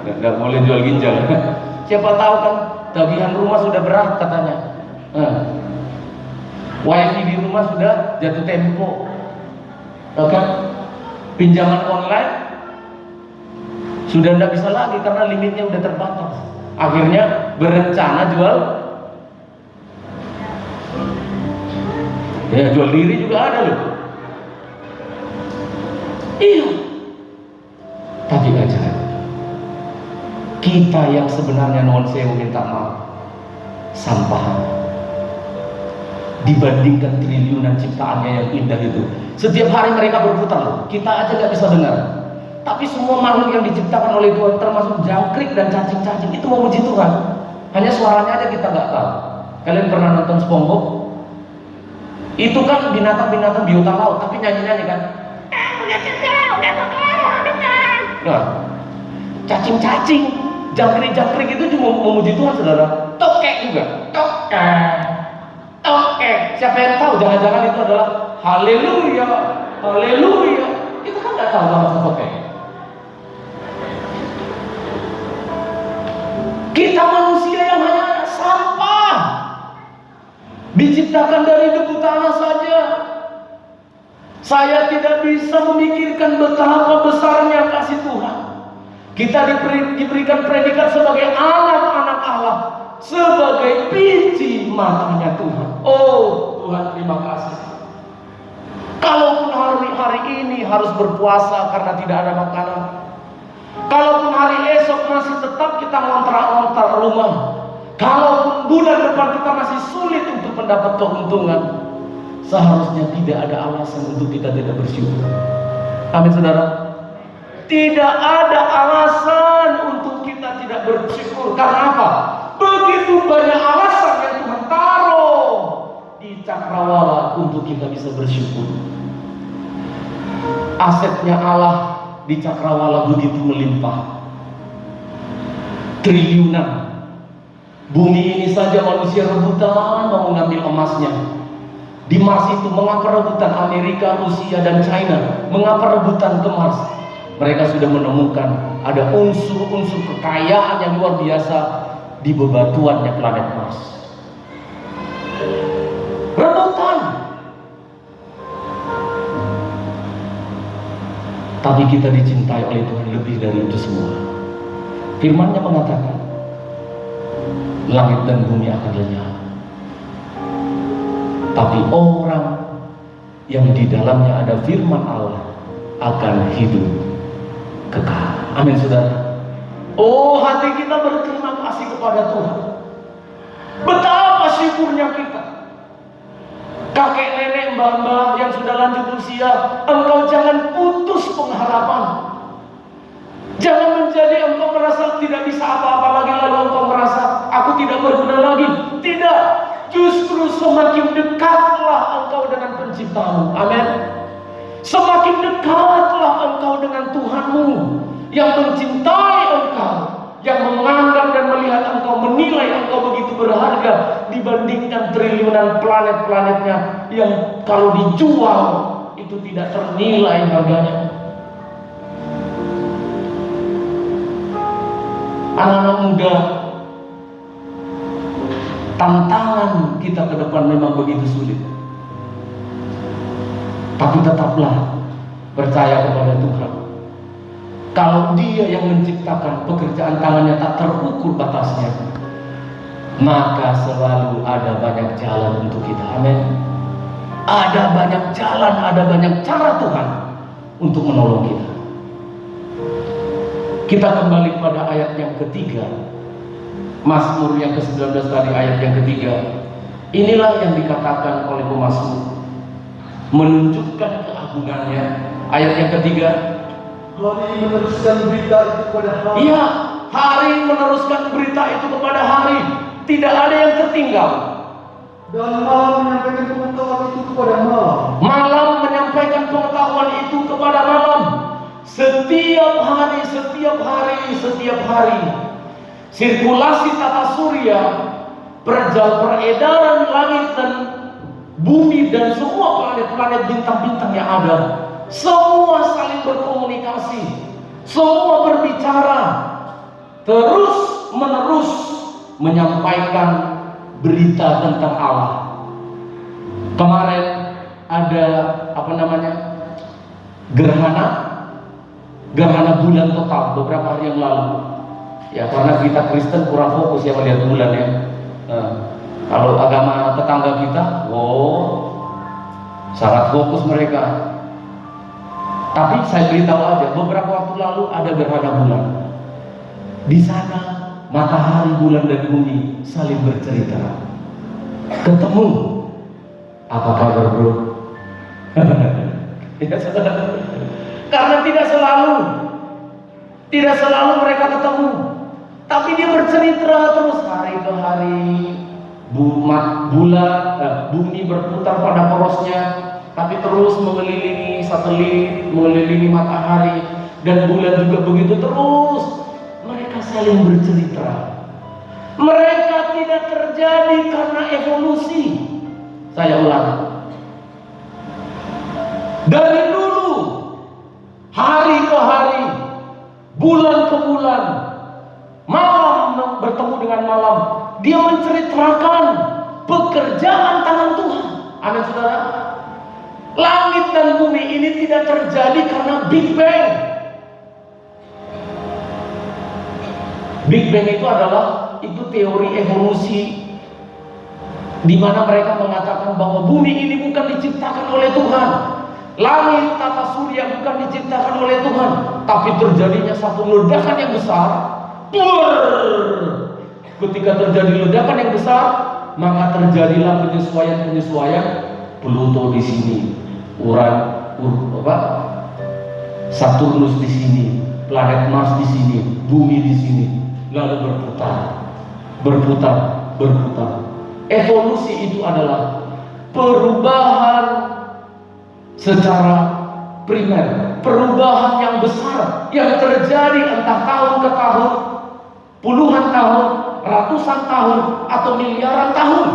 [SPEAKER 2] Enggak boleh jual ginjal. Siapa tahu kan tagihan rumah sudah berat katanya. Wifi di rumah sudah jatuh tempo. Oke? Pinjaman online sudah tidak bisa lagi karena limitnya udah terbatas. Akhirnya berencana jual. Ya, jual diri juga ada loh. Iya. Tapi aja kita yang sebenarnya non sewu minta maaf, sampah dibandingkan triliunan ciptaannya yang indah itu. Setiap hari mereka berputar loh. Kita aja gak bisa dengar. Tapi semua makhluk yang diciptakan oleh Tuhan, termasuk jangkrik dan cacing-cacing, itu memuji Tuhan. Hanya suaranya aja kita gak tahu. Kalian pernah nonton SpongeBob? Itu kan binatang-binatang biota laut, tapi nyanyi-nyanyi kan? Nah, cacing-cacing, jangkrik-jangkrik itu cuma memuji Tuhan, saudara. Tokek juga, tokek. Siapa yang tahu? Jangan-jangan itu adalah haleluya, haleluya. Itu kan nggak tahu bahasa tokek. Kita manusia yang hanya sampah, diciptakan dari debu tanah saja. Saya tidak bisa memikirkan betapa besarnya kasih Tuhan. Kita diberikan predikat sebagai anak-anak Allah, sebagai biji matanya Tuhan. Oh, berpuasa karena tidak ada makanan. Kalaupun hari esok masih tetap kita ngontrak-ngontrak rumah. Kalaupun bulan depan kita masih sulit untuk mendapat keuntungan, seharusnya tidak ada alasan untuk kita tidak bersyukur. Amin saudara. Tidak ada alasan untuk kita tidak bersyukur. Karena apa? Begitu banyak alasan yang Tuhan taruh di cakrawala untuk kita bisa bersyukur. Asetnya Allah di cakrawala begitu melimpah, triliunan. Bumi ini saja manusia rebutan mau mengambil emasnya. Di Mars itu mengapa rebutan Amerika, Rusia, dan China? Mengapa rebutan ke Mars? Mereka sudah menemukan ada unsur-unsur kekayaan yang luar biasa di bebatuannya planet Mars. Rebutan. Tapi kita dicintai oleh Tuhan lebih dari itu semua. Firman-Nya mengatakan, langit dan bumi akan lenyap, tapi orang yang di dalamnya ada firman Allah akan hidup kekal. Amin saudara. Oh, hati kita berterima kasih kepada Tuhan. Betapa syukurnya kita. Kakek nenek mbah-mbah yang sudah lanjut usia, engkau jangan putus pengharapan. Jangan menjadi engkau merasa tidak bisa apa-apa lagi, lalu engkau merasa aku tidak berguna lagi. Tidak, justru semakin dekatlah engkau dengan penciptamu. Amin. Semakin dekatlah engkau dengan Tuhanmu yang mencintai engkau, yang menganggap dan melihat engkau, menilai engkau begitu berharga dibandingkan triliunan planet-planetnya yang kalau dijual itu tidak ternilai harganya. Anak-anak muda, tantangan kita ke depan memang begitu sulit. Tapi tetaplah percaya kepada Tuhan. Kalau Dia yang menciptakan, pekerjaan tangannya tak terukur batasnya, maka selalu ada banyak jalan untuk kita. Amin. Ada banyak jalan, ada banyak cara Tuhan untuk menolong kita. Kita kembali pada ayat yang ketiga, Mazmur yang ke-19 tadi, ayat yang ketiga. Inilah yang dikatakan oleh pemazmur, menunjukkan keagungannya. Ayat yang ketiga,
[SPEAKER 3] hari meneruskan berita itu kepada hari.
[SPEAKER 2] iya, hari meneruskan berita itu kepada hari. Tidak ada yang tertinggal.
[SPEAKER 3] Dan malam menyampaikan pengetahuan itu kepada malam.
[SPEAKER 2] Malam menyampaikan pengetahuan itu kepada malam. Setiap hari, sirkulasi tata surya, peredaran langit dan bumi dan semua planet-planet bintang-bintang yang ada, semua saling berkomunikasi, semua berbicara, terus menerus menyampaikan berita tentang Allah. Kemarin ada gerhana bulan total beberapa hari yang lalu. Ya, karena kita Kristen kurang fokus ya melihat bulan ya. Kalau agama tetangga kita, sangat fokus mereka. Tapi saya beritahu aja, beberapa waktu lalu ada gerhana bulan. Di sana matahari, bulan dan bumi saling bercerita. Ketemu. Apa kabar bro? Karena tidak selalu mereka ketemu, tapi dia bercerita terus hari ke hari. Bumi berputar pada porosnya, tapi terus mengelilingi satelit, mengelilingi matahari, dan bulan juga begitu terus. Mereka saling bercerita. Mereka tidak terjadi karena evolusi. Saya ulang. Dari dulu, hari ke hari, bulan ke bulan, malam bertemu dengan malam, dia menceritakan pekerjaan tangan Tuhan. Amin saudara. Langit dan bumi ini tidak terjadi karena Big Bang. Big Bang itu adalah teori evolusi, di mana mereka mengatakan bahwa bumi ini bukan diciptakan oleh Tuhan, Langit tata surya bukan diciptakan oleh Tuhan, tapi terjadinya satu ledakan yang besar. Ketika terjadi ledakan yang besar, maka terjadilah penyesuaian. Pluto di sini, Saturnus di sini, planet Mars di sini, bumi di sini, lalu berputar. Evolusi itu adalah perubahan secara primer, perubahan yang besar yang terjadi entah tahun ke tahun, puluhan tahun, ratusan tahun, atau miliaran tahun.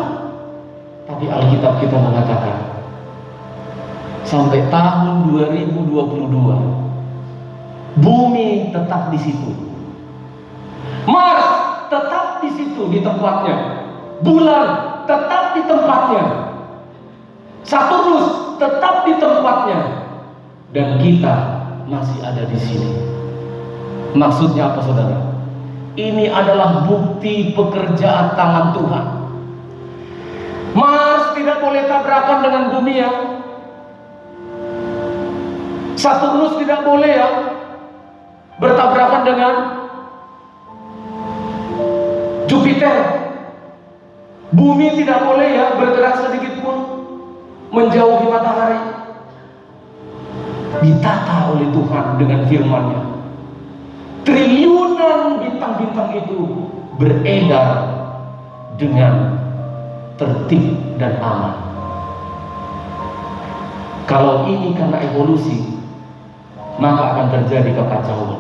[SPEAKER 2] Tapi Alkitab kita mengatakan sampai tahun 2022 bumi tetap di situ, Mars tetap di situ di tempatnya, bulan tetap di tempatnya, Saturnus tetap di tempatnya, dan kita masih ada di sini. Maksudnya apa, saudara? Ini adalah bukti pekerjaan tangan Tuhan. Mars tidak boleh tabrakan dengan bumi ya. Saturnus tidak boleh ya bertabrakan dengan Jupiter. Bumi tidak boleh ya bergerak sedikit pun menjauhi matahari. Ditata oleh Tuhan dengan firman-Nya. Triliunan bintang-bintang itu beredar dengan tertib dan aman. Kalau ini karena evolusi, maka akan terjadi kekacauan.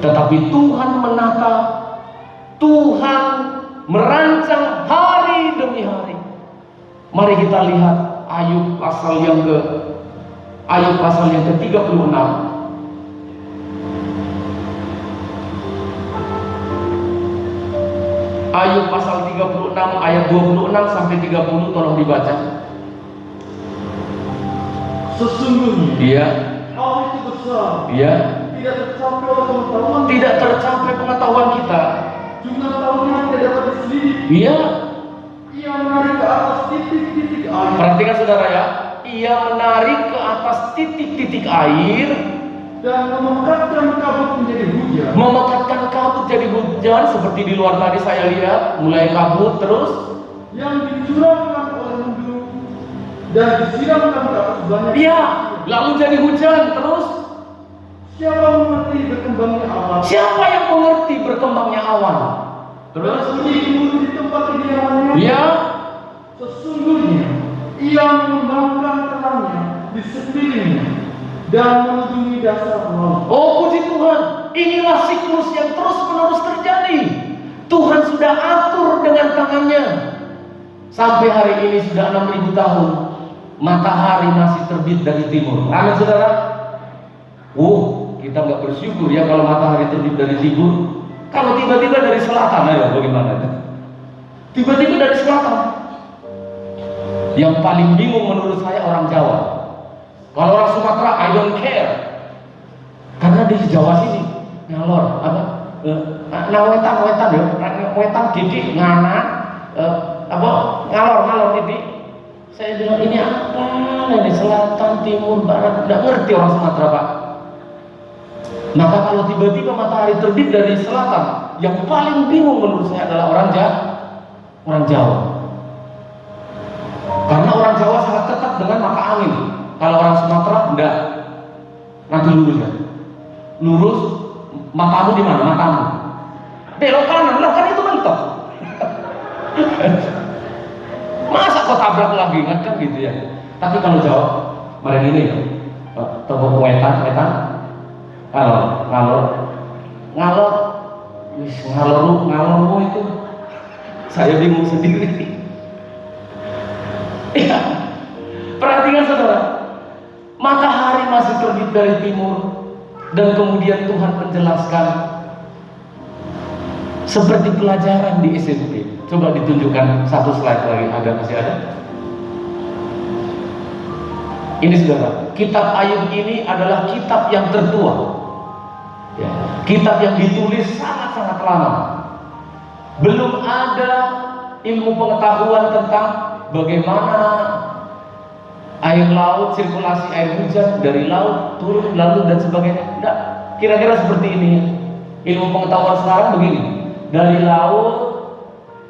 [SPEAKER 2] Tetapi Tuhan menata, Tuhan merancang hari demi hari. Mari kita lihat Ayub pasal yang ke-36. Ayub pasal 36 ayat 26 sampai 30, tolong dibaca.
[SPEAKER 3] Sesungguhnya
[SPEAKER 2] Iya.
[SPEAKER 3] Allah itu besar,
[SPEAKER 2] Iya.
[SPEAKER 3] tidak tercapai oleh pengetahuan,
[SPEAKER 2] Tidak tercapai pengetahuan kita.
[SPEAKER 3] jumlah tahunnya tidak dapat diselidiki.
[SPEAKER 2] Iya.
[SPEAKER 3] Ia menarik ke atas titik-titik air
[SPEAKER 2] Perhatikan saudara ya. Ia menarik ke atas titik-titik air,
[SPEAKER 3] dan memekatkan kabut menjadi hujan.
[SPEAKER 2] memekatkan kabut jadi hujan, seperti di luar tadi saya lihat, mulai kabut terus
[SPEAKER 3] Yang dicurahkan oleh mendung dan disiramkan ke atas banyak.
[SPEAKER 2] iya, lalu jadi hujan terus.
[SPEAKER 3] Siapa mengerti berkembangnya awan?
[SPEAKER 2] Siapa yang mengerti berkembangnya awan? Terus
[SPEAKER 3] Sunyi dulu di tempat kediamannya.
[SPEAKER 2] ya,
[SPEAKER 3] Sesungguhnya ia mengembangkan terangnya di sekelilingnya dan menunjukkan dasar laut.
[SPEAKER 2] oh puji Tuhan, inilah siklus yang terus menerus terjadi. Tuhan sudah atur dengan tangannya. Sampai hari ini sudah 6.000 tahun, matahari masih terbit dari timur. Amin saudara. Kita nggak bersyukur ya kalau matahari terbit dari timur. Kalau tiba-tiba dari selatan, ayo bagaimana? Tiba-tiba dari selatan. Yang paling bingung menurut saya orang Jawa. Kalau orang Sumatera, I don't care. Karena di Jawa sini ngalor apa? Wetan ya, wetan didik ngana ngalor titik. Saya bilang ini apa? Ini selatan, timur, barat, tidak ngerti orang Sumatera Pak. Maka kalau tiba-tiba matahari terbit dari selatan, yang paling bingung menurut saya adalah orang Jawa. Karena orang Jawa sangat ketat dengan mata angin. Kalau orang Sumatera enggak. Nanti lurus ya. Lurus, matamu di mana? Matamu. Belok kanan, lah kan itu mentok. Masa kau tabrak lagi kan gitu ya. Tapi kalau Jawa, mari ini tepuk wetan, ngalor, ngalormu itu, saya bingung sendiri. Ya, perhatikan saudara, matahari masih terbit dari timur, dan kemudian Tuhan menjelaskan seperti pelajaran di SMP. Coba ditunjukkan satu slide lagi, masih ada? Ini saudara, kitab Ayub ini adalah kitab yang tertua, ya, kitab yang ditulis sangat-sangat lama. Belum ada ilmu pengetahuan tentang bagaimana air laut, sirkulasi air hujan dari laut turun lalu dan sebagainya. Enggak, kira-kira seperti ini. Ilmu pengetahuan sekarang begini, dari laut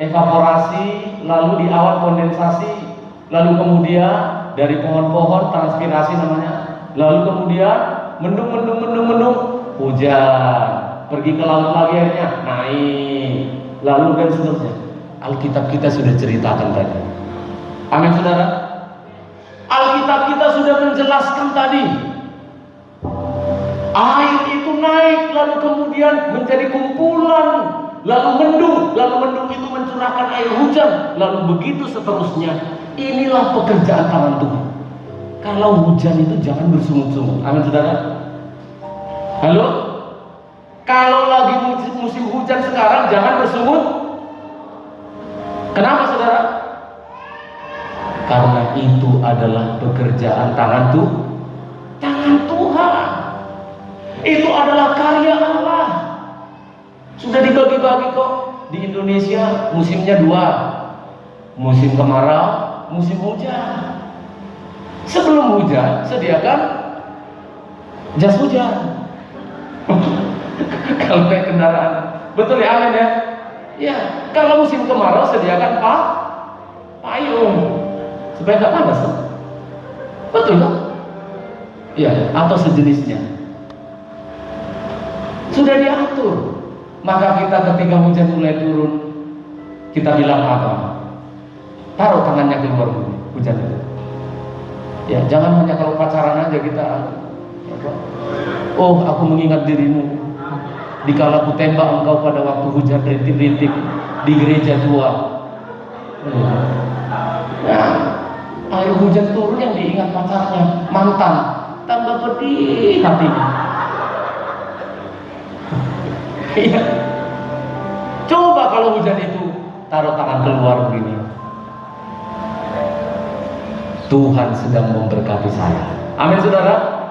[SPEAKER 2] evaporasi, lalu di awan kondensasi, lalu kemudian dari pohon-pohon transpirasi namanya, lalu kemudian mendung, hujan, pergi ke laut lagi airnya naik, lalu dan seterusnya. Alkitab kita sudah ceritakan tadi. Amin saudara. Alkitab kita sudah menjelaskan tadi. Air itu naik, lalu kemudian menjadi kumpulan, lalu mendung itu mencurahkan air hujan, lalu begitu seterusnya. Inilah pekerjaan tangan Tuhan. Kalau hujan itu jangan bersungut-sungut. Amin saudara. Halo? Kalau lagi musim hujan sekarang jangan bersungut. Kenapa saudara? Karena itu adalah pekerjaan tangan Tuhan. Itu adalah karya Allah. Sudah dibagi-bagi kok. Di Indonesia musimnya 2. Musim kemarau, musim hujan. Sebelum hujan, sediakan jas hujan. Kalau naik kendaraan, betul ya, amin ya. Ya, kalau musim kemarau sediakan payung supaya nggak panas. Betul kan? Ya, atau sejenisnya. Sudah diatur. Maka kita ketika hujan mulai turun, kita bilang apa? Taruh tangannya keluar hujan itu. Ya, jangan hanya kalau pacaran aja kita. Oh, aku mengingat dirimu dikala ku tembak engkau pada waktu hujan rintik-rintik di gereja tua. Nah, air hujan turun yang diingat pacarnya, mantan, tambah pedih hatinya. Iya. Coba kalau hujan itu taruh tangan keluar begini. Tuhan sedang memberkati saya. Amin saudara.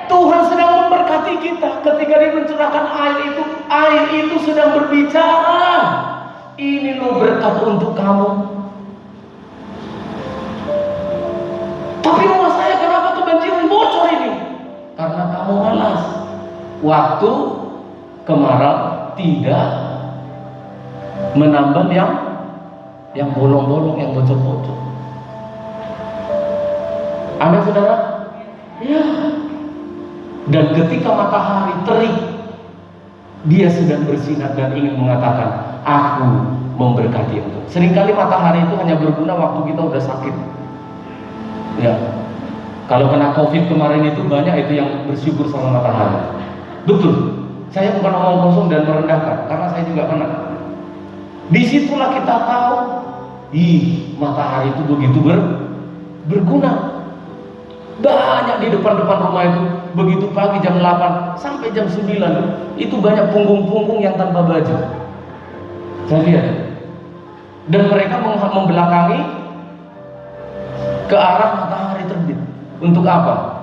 [SPEAKER 2] Tuhan sedang memberkati kita ketika Dia mencurahkan air itu sedang berbicara. Ini loh berkat untuk kamu. Tapi rumah saya kenapa kebanjiran bocor ini? Karena kamu malas. Waktu kemarau tidak menambal yang bolong-bolong, yang bocor-bocor. Amin saudara? Ya. Dan ketika matahari terik, dia sedang bersinar dan ingin mengatakan, aku memberkati engkau. Seringkali matahari itu hanya berguna waktu kita udah sakit. Ya. Kalau kena COVID kemarin itu banyak itu yang bersyukur sama matahari. Betul. Saya bukan omong kosong dan merendahkan, karena saya juga kena. Disitulah kita tahu, matahari itu begitu berguna. Banyak di depan-depan rumah itu, begitu pagi jam 8 sampai jam 9 itu banyak punggung-punggung yang tanpa baju. Saya lihat. Dan mereka membelakangi ke arah matahari terbit. Untuk apa?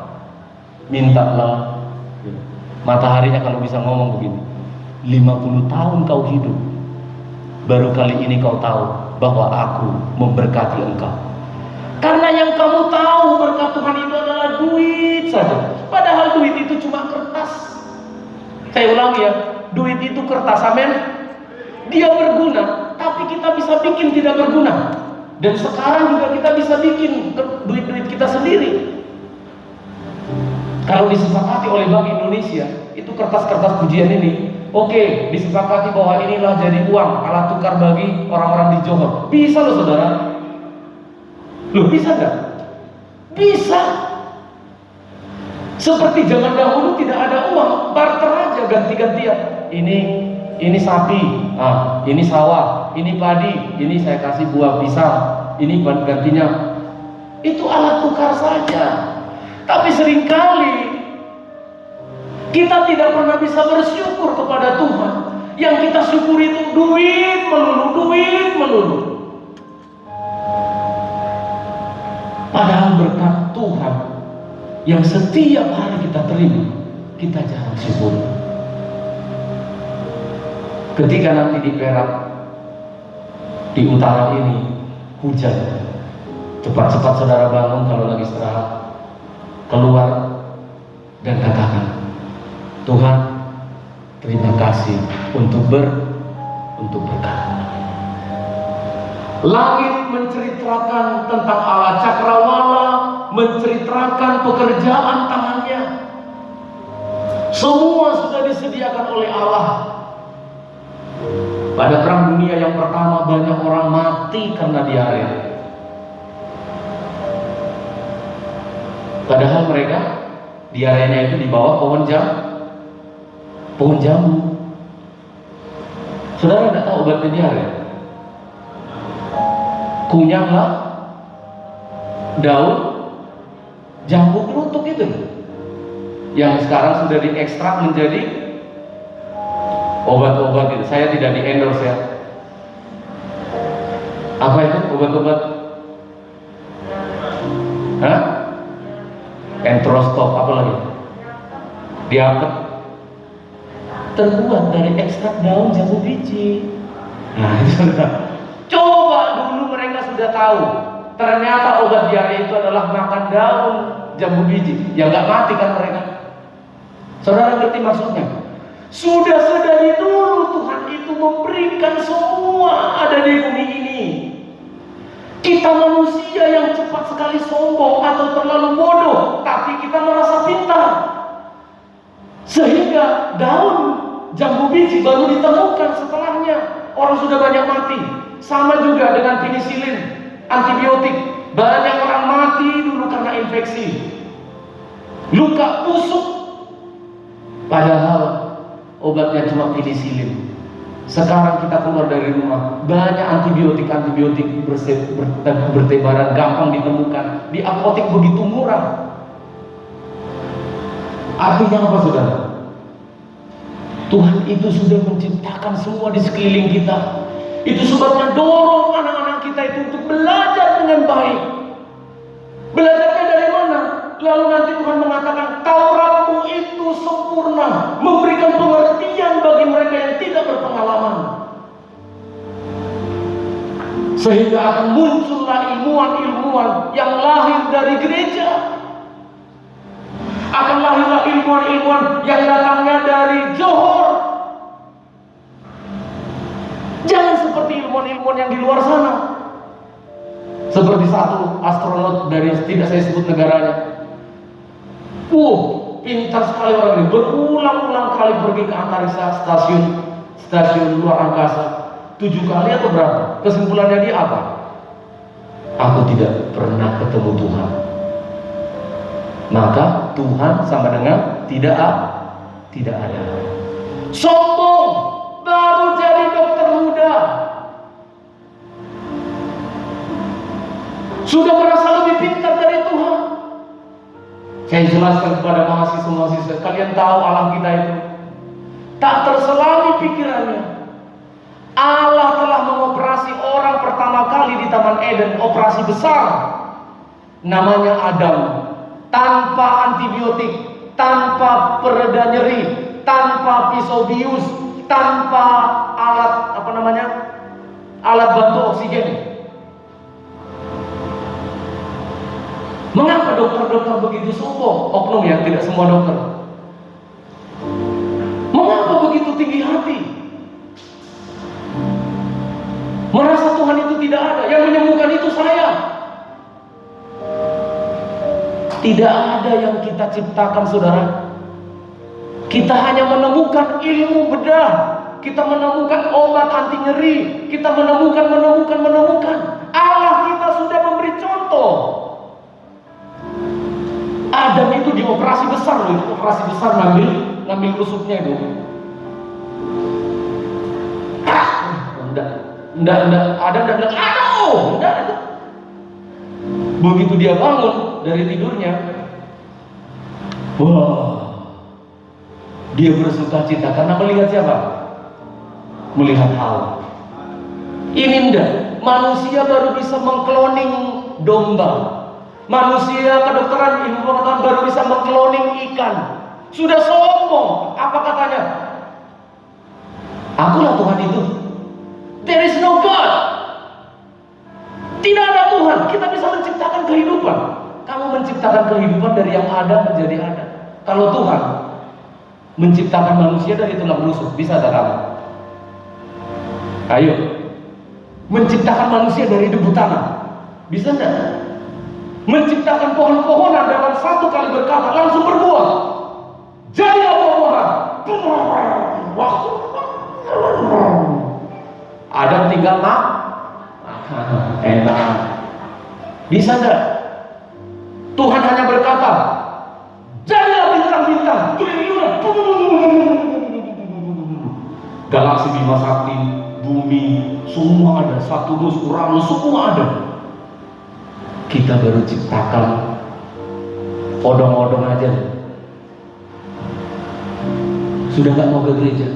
[SPEAKER 2] Mintalah. Mataharinya kalau bisa ngomong begini, 50 tahun kau hidup, baru kali ini kau tahu bahwa aku memberkati engkau. Karena yang kamu tahu berkat Tuhan itu adalah duit saja. Padahal duit itu cuma kertas. Saya ulangi ya, duit itu kertas, amin. Dia berguna, tapi kita bisa bikin tidak berguna. Dan sekarang juga kita bisa bikin duit-duit kita sendiri. Kalau disepakati oleh Bank Indonesia, itu kertas-kertas pujian ini, oke, disepakati bahwa inilah jadi uang alat tukar bagi orang-orang di Johor. Bisa loh saudara. Loh bisa nggak? Bisa. Seperti zaman dahulu tidak ada uang, barter aja ganti-gantian. Ini sapi, ini sawah, ini padi, ini saya kasih buah pisang, ini gantinya. Itu alat tukar saja. Tapi seringkali kita tidak pernah bisa bersyukur kepada Tuhan. Yang kita syukuri itu duit melulu. Padahal berkat Tuhan yang setiap hari kita terima, kita jarang syukur. Ketika nanti di Perak, di utara ini hujan, Cepat-cepat saudara bangun kalau lagi istirahat, keluar dan katakan, Tuhan, terima kasih untuk berkat. Langit menceritakan tentang Allah Cakrawala, menceritakan pekerjaan tangannya. Semua sudah disediakan oleh Allah. Pada perang dunia yang pertama banyak orang mati karena diare. Padahal mereka diarenya itu di bawah pohon jambu. Saudara tidak tahu obatnya diare? Kunyahlah daun jambu kelutuk itu, yang sekarang sudah diekstrak menjadi obat-obat itu. Saya tidak di endorse ya. Apa itu obat-obat? Entrostop, apa lagi? Diapet. Terbuat dari ekstrak daun jambu biji. Nah itu sudah. Coba dulu mereka sudah tahu. Ternyata obat diare itu adalah makan daun jambu biji. Ya nggak mati kan mereka. Saudara ngerti maksudnya? Sudah sedari dulu Tuhan itu memberikan semua ada di bumi ini. Kita manusia yang cepat sekali sombong atau terlalu bodoh, tapi kita merasa pintar. Sehingga daun jambu biji baru ditemukan setelahnya. Orang sudah banyak mati. Sama juga dengan penisilin, antibiotik. Banyak orang mati dulu karena infeksi, luka busuk. Padahal obatnya cuma penisilin. Sekarang kita keluar dari rumah, banyak antibiotik bertebaran, gampang ditemukan. Di apotek begitu murah. Artinya apa saudara? Tuhan itu sudah menciptakan semua di sekeliling kita. Itu sebabnya dorong anak-anak kita itu untuk belajar dengan baik. Belajarnya dari mana? Lalu nanti Tuhan mengatakan, Tauratmu itu sempurna, memberikan pengertian bagi mereka yang tidak berpengalaman. Sehingga akan muncullah ilmuwan-ilmuwan yang lahir dari gereja. Akan lahirlah ilmuwan-ilmuwan yang datangnya dari Johor. Jangan seperti ilmuwan-ilmuwan yang di luar sana. Seperti satu astronot dari tidak saya sebut negaranya. Pintar sekali orang ini. Berulang-ulang kali pergi ke antariksa, stasiun luar angkasa. 7 kali atau berapa? Kesimpulannya dia apa? Aku tidak pernah ketemu Tuhan. Maka Tuhan sama dengan tidak ada. Sombong, baru jadi dokter muda, sudah merasa lebih pintar dari Tuhan. Saya jelaskan kepada mahasiswa-mahasiswa, kalian tahu Allah kita itu tak terselami pikirannya. Allah telah mengoperasi orang pertama kali di Taman Eden, operasi besar, namanya Adam. Tanpa antibiotik, tanpa pereda nyeri, tanpa pisau bius, tanpa alat bantu oksigen. Mengapa dokter-dokter begitu sombong? Oknum ya, tidak semua dokter. Mengapa begitu tinggi hati? Merasa Tuhan itu tidak ada, yang menyembuhkan itu saya. Tidak ada yang kita ciptakan saudara. Kita hanya menemukan ilmu bedah. Kita menemukan obat anti nyeri. Kita menemukan. Allah kita sudah memberi contoh. Adam itu dioperasi besar loh. Itu operasi besar, ngambil rusuknya itu. Enggak. Adam dan bilang, aduh, enggak. Begitu dia bangun dari tidurnya, dia bersuka cita karena melihat siapa? Melihat Allah. Ini enggak, manusia baru bisa mengkloning domba. Manusia kedokteran, ilmu pengetahuan baru bisa mengkloning ikan. Sudah sombong. Apa katanya? Akulah Tuhan itu. There is no God. Tidak ada Tuhan. Kita bisa menciptakan kehidupan dari yang ada menjadi ada. Kalau Tuhan menciptakan manusia dari tulang rusuk, bisa tak kamu? Ayo, menciptakan manusia dari debu tanah, bisa enggak? Menciptakan pohon-pohonan dalam satu kali berkata langsung berbuah, jadilah buah-buahan. Adam tinggal enak. Bisa enggak? Tuhan hanya berkata, jadilah bintang-bintang, triliunan, galaksi Bima Sakti, bumi, semua ada, Saturnus, Uranus, semua ada. Kita baru ciptakan odong-odong aja, sudah gak mau ke gereja.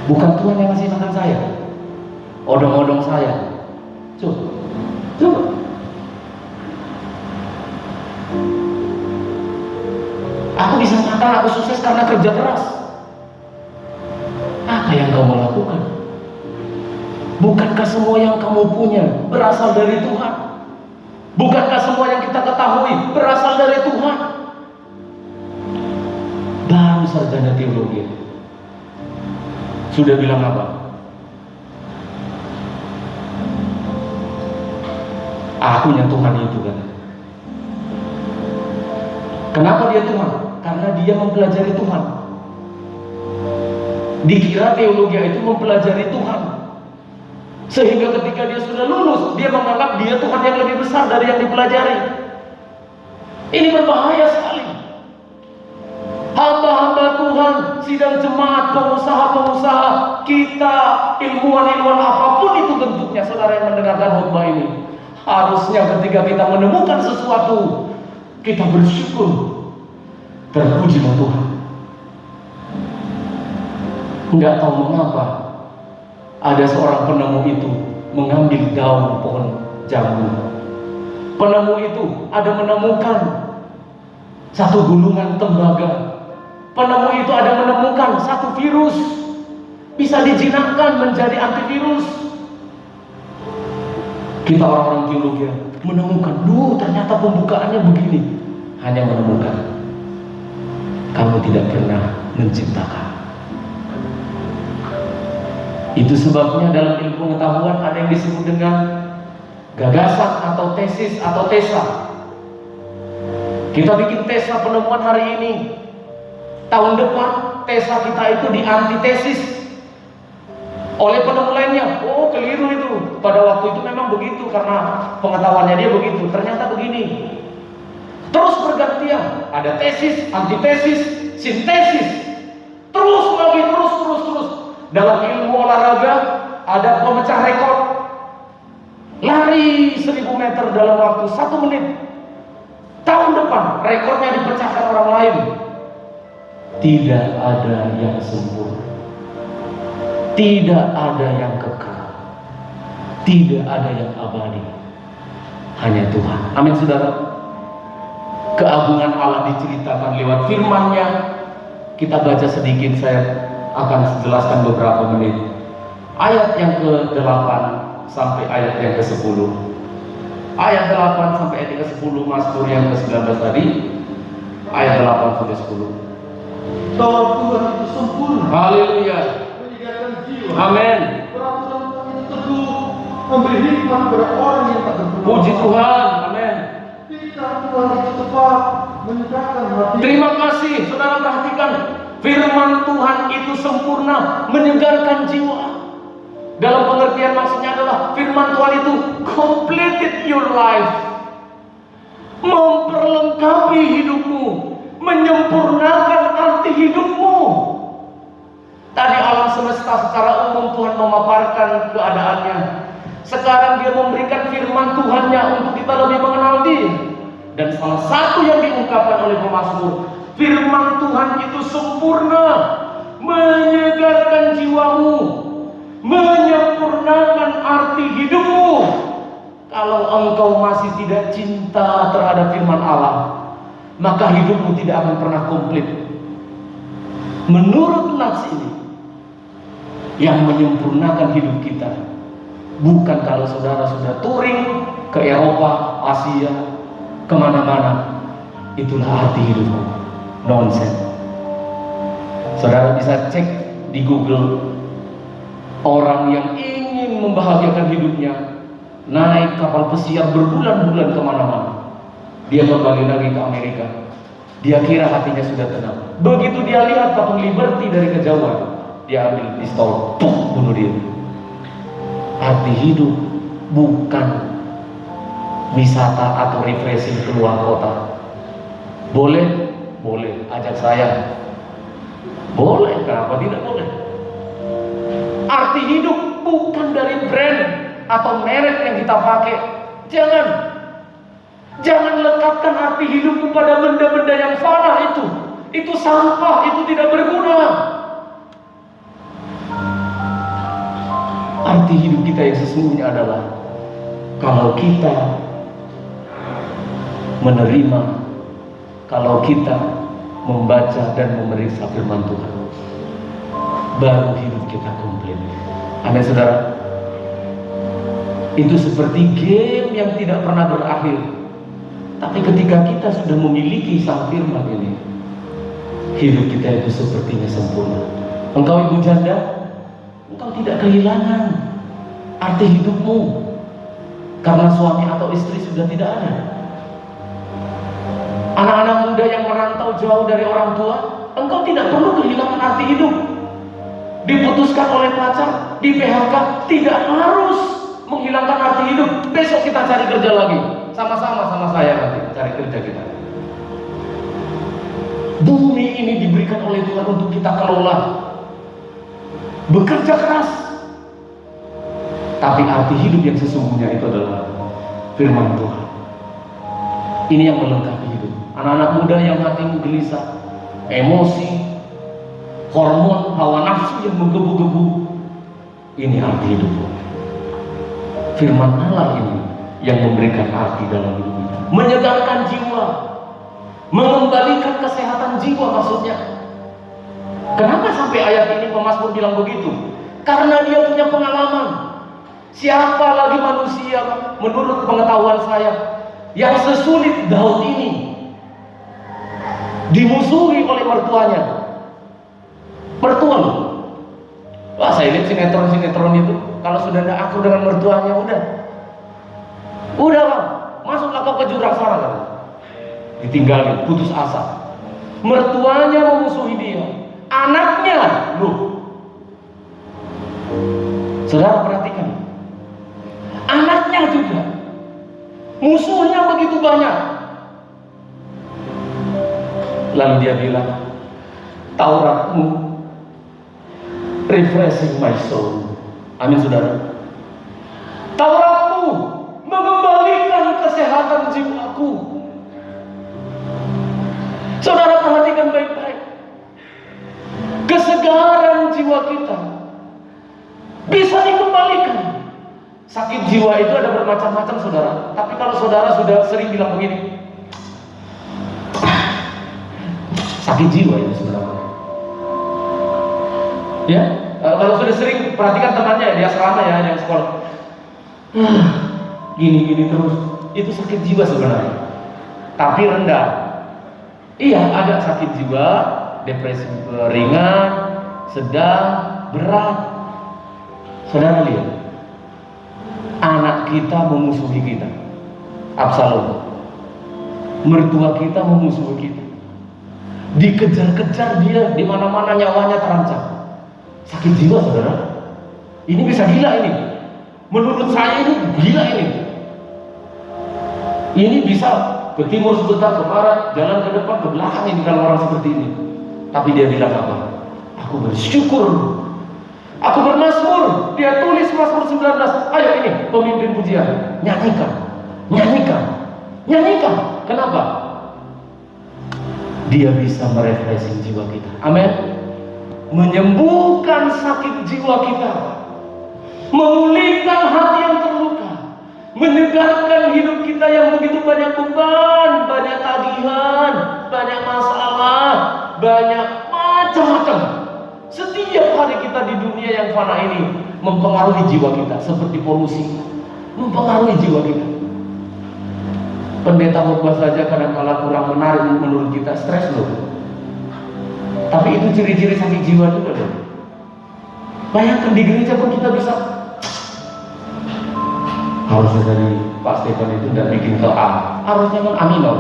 [SPEAKER 2] Bukan Tuhan yang ngasih makan saya, odong-odong saya. Coba. Aku bisa makan, aku sukses karena kerja keras. Apa yang kamu lakukan? Bukankah semua yang kamu punya berasal dari Tuhan? Bukankah semua yang kita ketahui berasal dari Tuhan? Baru sarjana teologi sudah bilang apa? Akunya Tuhan itu kan. Kenapa dia Tuhan? Karena dia mempelajari Tuhan. Dikira teologi itu mempelajari Tuhan, sehingga ketika dia sudah lulus, dia menganggap dia Tuhan yang lebih besar dari yang dipelajari. Ini berbahaya sekali. Hamba-hamba Tuhan, sidang jemaat, pengusaha-pengusaha, kita, ilmuwan-ilmuwan apapun itu bentuknya, saudara yang mendengarkan khotbah ini, harusnya ketika kita menemukan sesuatu, kita bersyukur, terpujilah Tuhan. Enggak tahu mengapa ada seorang penemu itu mengambil daun pohon jambu. Penemu itu ada menemukan satu gulungan tembaga. Penemu itu ada menemukan satu virus bisa dijinakkan menjadi antivirus. Kita orang-orang teologi menemukan, ternyata pembukaannya begini. Hanya menemukan. Kamu tidak pernah menciptakan. Itu sebabnya dalam ilmu pengetahuan ada yang disebut dengan gagasan atau tesis atau tesa. Kita bikin tesa penemuan hari ini, tahun depan tesa kita itu diantitesis oleh penemu lainnya. Oh, keliru itu. Pada waktu itu memang begitu karena pengetahuannya dia begitu. Ternyata begini. Terus bergantian. Ada tesis, antitesis, sintesis. Terus lagi, terus. Dalam ilmu olahraga ada pemecah rekor lari 1000 meter dalam waktu 1 menit. Tahun depan rekornya dipecahkan orang lain. Tidak ada yang sempurna, tidak ada yang kekal, tidak ada yang abadi, hanya Tuhan. Amin, saudara. Keagungan Allah diceritakan lewat firman-Nya. Kita baca sedikit, saya akan jelaskan beberapa menit. Ayat yang ke-8 sampai ayat yang ke-10. Ayat 8 sampai ayat yang ke-10, Mazmur yang ke-19 tadi. Ayat 8 sampai 10.
[SPEAKER 3] Taurat Tuhan itu sempurna.
[SPEAKER 2] Haleluya.
[SPEAKER 3] Menyegarkan jiwa.
[SPEAKER 2] Amin.
[SPEAKER 3] Peraturan Tuhan itu teguh, memberi hikmat kepada orang yang tak berguna.
[SPEAKER 2] Puji Tuhan. Amin.
[SPEAKER 3] Firman Tuhan itu tepat, menyegarkan hati.
[SPEAKER 2] Terima kasih, saudara, perhatikan. Firman Tuhan itu sempurna, menyegarkan jiwa. Dalam pengertian maksudnya adalah firman Tuhan itu completed your life, memperlengkapi hidupmu, menyempurnakan arti hidupmu. Tadi alam semesta secara umum Tuhan memaparkan keadaannya. Sekarang dia memberikan firman Tuhannya untuk kita lebih mengenal Dia. Dan salah satu yang diungkapkan oleh pemazmur, firman Tuhan itu sempurna, menyegarkan jiwamu, menyempurnakan arti hidupmu. Kalau engkau masih tidak cinta terhadap firman Allah, maka hidupmu tidak akan pernah komplit. Menurut nats ini, yang menyempurnakan hidup kita bukan kalau saudara sudah touring ke Eropa, Asia, kemana-mana. Itulah arti hidupku. Nonsense. Saudara bisa cek di Google, orang yang ingin membahagiakan hidupnya naik kapal pesiar berbulan-bulan kemana-mana. Dia kembali lagi ke Amerika. Dia kira hatinya sudah tenang. Begitu dia lihat patung Liberty dari kejauhan, dia ambil pistol, bunuh diri. Arti hidup bukan wisata atau refreshing keluar kota. Boleh, boleh, ajak saya. Boleh, kenapa tidak boleh? Arti hidup bukan dari brand atau merek yang kita pakai. Jangan lekatkan arti hidupmu pada benda-benda yang fana itu. Itu sampah, itu tidak berguna. Arti hidup kita yang sesungguhnya adalah kalau kita menerima, kalau kita membaca dan memeriksa firman Tuhan, baru hidup kita komplit. Amin, saudara. Itu seperti game yang tidak pernah berakhir. Tapi ketika kita sudah memiliki sang firman ini, hidup kita itu sepertinya sempurna. Engkau ibu janda, engkau tidak kehilangan arti hidupmu karena suami atau istri sudah tidak ada. Anak-anak muda yang merantau jauh dari orang tua, engkau tidak perlu kehilangan arti hidup. Diputuskan oleh pacar, di PHK, tidak harus menghilangkan arti hidup. Besok kita cari kerja lagi, sama-sama sama saya nanti cari kerja kita. Bumi ini diberikan oleh Tuhan untuk kita kelola, bekerja keras. Tapi arti hidup yang sesungguhnya itu adalah firman Tuhan. Ini yang melengkapi hidup. Anak-anak muda yang hatimu gelisah, emosi, hormon, hawa nafsu yang menggebu-gebu, ini arti hidupmu. Firman Allah ini yang memberikan arti dalam hidup kita, menyegarkan jiwa, mengembalikan kesehatan jiwa maksudnya. Kenapa sampai ayat ini pemazmur bilang begitu? Karena dia punya pengalaman. Siapa lagi manusia menurut pengetahuan saya yang sesulit Daud ini, dimusuhi oleh mertuanya. Mertua loh. Wah, saya lihat sinetron itu, kalau sudah ada akur dengan mertuanya, udah Bang, masuklah kau ke jurang sana kan. Ditinggalin, putus asa. Mertuanya memusuhi dia, anaknya loh. Saudara perhatikan, anaknya juga, musuhnya begitu banyak. Lalu dia bilang, Tauratmu refreshing my soul. Amin, saudara. Tauratmu mengembalikan kesehatan jiwaku. Saudara perhatikan baik-baik, kesegaran jiwa kita bisa dikembalikan. Sakit jiwa itu ada bermacam-macam, saudara. Tapi kalau saudara sudah sering bilang begini, sakit jiwa itu sebenarnya. Ya, kalau sudah sering perhatikan temannya di asrama ya, yang sekolah, gini terus, itu sakit jiwa sebenarnya. Tapi rendah. Iya, ada sakit jiwa, depresi ringan, sedang, berat. Saudara lihat, anak kita memusuhi kita, Absalom. Mertua kita memusuhi kita, dikejar-kejar dia, di mana-mana nyawanya terancam. Sakit jiwa, saudara. Ini bisa gila ini. Menurut saya ini gila ini. Ini bisa ke timur sebentar, ke barat, jalan ke depan, ke belakang ini kalau orang seperti ini. Tapi dia bilang apa? Aku bersyukur, aku bermazmur. Dia tulis Mazmur 19. Ayo ini pemimpin pujian, nyanyikan. Kenapa? Dia bisa merefreshing jiwa kita. Amin. Menyembuhkan sakit jiwa kita, memulihkan hati yang terluka, menyegarkan hidup kita yang begitu banyak beban, banyak tagihan, banyak masalah, banyak macam-macam. Setiap hari kita di dunia yang fana ini mempengaruhi jiwa kita, seperti polusi mempengaruhi jiwa kita. Pendeta khotbah saja kadang-kala kurang menarik menurut kita, stres loh. Tapi itu ciri-ciri sakit jiwa juga loh. Bayangkan di gereja pun kita bisa. Harusnya dari Pak Stefan itu udah bikin ke A, harusnya kan A minor.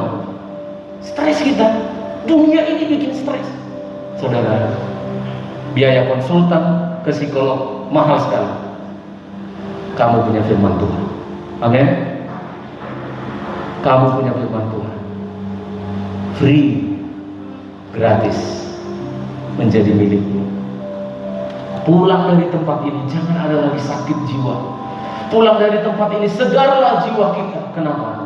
[SPEAKER 2] Stres kita. Dunia ini bikin stres. Saudara, biaya konsultan ke psikolog mahal sekali. Kamu punya firman Tuhan. Amin. Kamu punya firman Tuhan, free, gratis, menjadi milikmu. Pulang dari tempat ini jangan ada lagi sakit jiwa. Pulang dari tempat ini segarlah jiwa kita. Kenapa?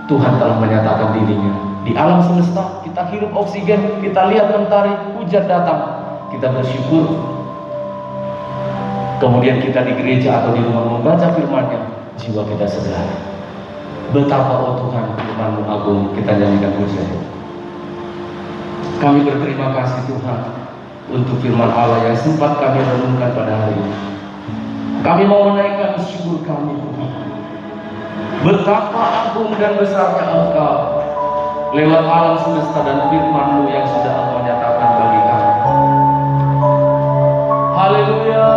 [SPEAKER 2] Tuhan telah menyatakan dirinya di alam semesta. Kita hirup oksigen, kita lihat mentari, hujan datang, kita bersyukur. Kemudian kita di gereja atau di rumah membaca firman-Nya, jiwa kita segar. Betapa oh Tuhan, firman-Mu agung, kita nyanyikan pujian. Kami berterima kasih Tuhan untuk firman Allah yang sempat kami renungkan pada hari ini. Kami mau menaikkan syukur kami Tuhan. Betapa agung dan besarnya Engkau lewat alam semesta dan firman-Mu yang sudah Engkau nyatakan bagi kami. Haleluya.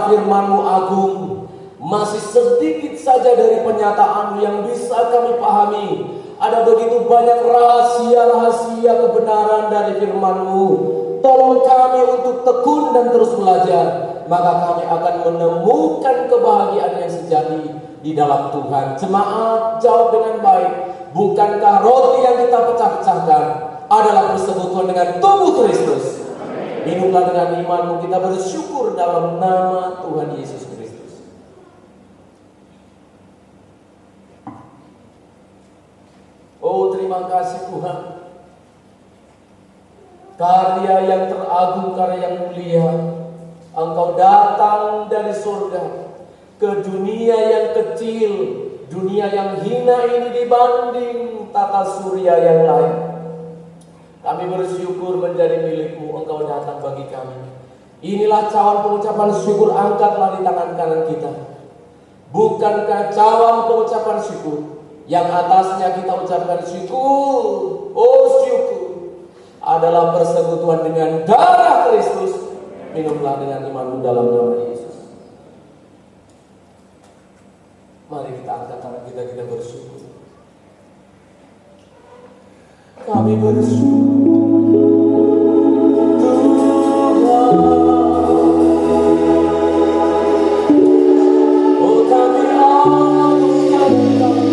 [SPEAKER 4] firman-Mu agung. Masih sedikit saja dari penyataan yang bisa kami pahami. Ada begitu banyak rahasia-rahasia kebenaran dari firman-Mu. Tolong kami untuk tekun dan terus belajar, maka kami akan menemukan kebahagiaan yang sejati di dalam Tuhan. Jemaat, jawab dengan baik. Bukankah roti yang kita pecah-pecahkan adalah persekutuan dengan tubuh Kristus? Minumlah dengan imanmu, kita bersyukur dalam nama Tuhan Yesus Kristus. Oh, terima kasih Tuhan. Karya yang teragung, karya yang mulia. Engkau datang dari surga ke dunia yang kecil, dunia yang hina ini dibanding tata surya yang lain. Kami bersyukur menjadi milik-Mu, Engkau datang bagi kami. Inilah cawan pengucapan syukur, angkatlah di tangan kanan kita. Bukankah cawan pengucapan syukur yang atasnya kita ucapkan syukur, oh syukur, adalah persekutuan dengan darah Kristus. Minumlah dengan imanmu dalam nama Yesus. Mari kita angkat tangan kita bersyukur. Kami bersyukur Tuhan. Oh kami agungkan Tuhan.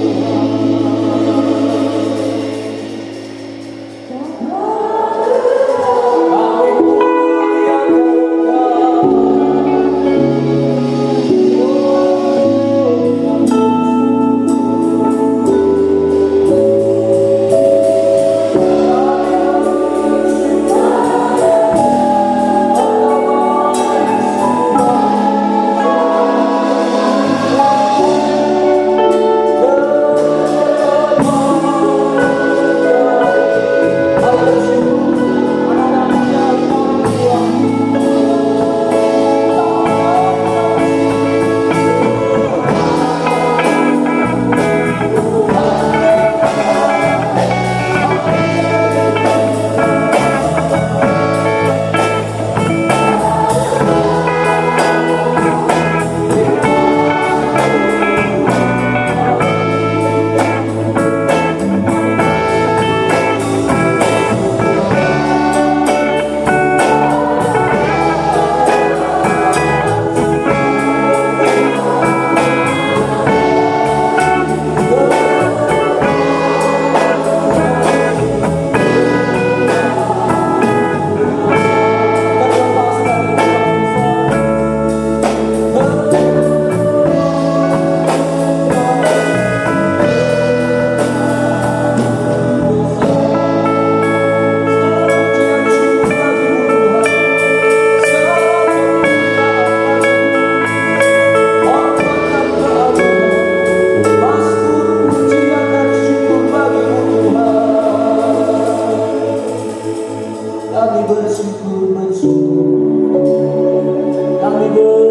[SPEAKER 4] Kami muliakan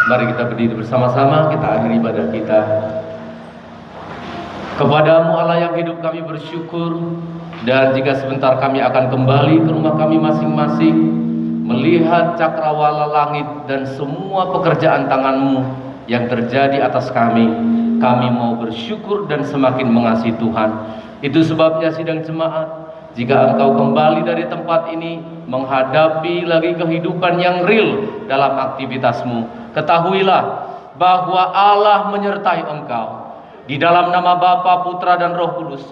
[SPEAKER 2] Mari kita berdiri bersama-sama, kita akhiri ibadah kita. Kepadamu Allah yang hidup kami bersyukur, dan jika sebentar kami akan kembali ke rumah kami masing-masing, melihat cakrawala langit dan semua pekerjaan tanganmu yang terjadi atas kami, kami mau bersyukur dan semakin mengasihi Tuhan. Itu sebabnya sidang jemaat, jika engkau kembali dari tempat ini menghadapi lagi kehidupan yang real dalam aktivitasmu, ketahuilah bahwa Allah menyertai engkau. Di dalam nama Bapa, Putra, dan Roh Kudus,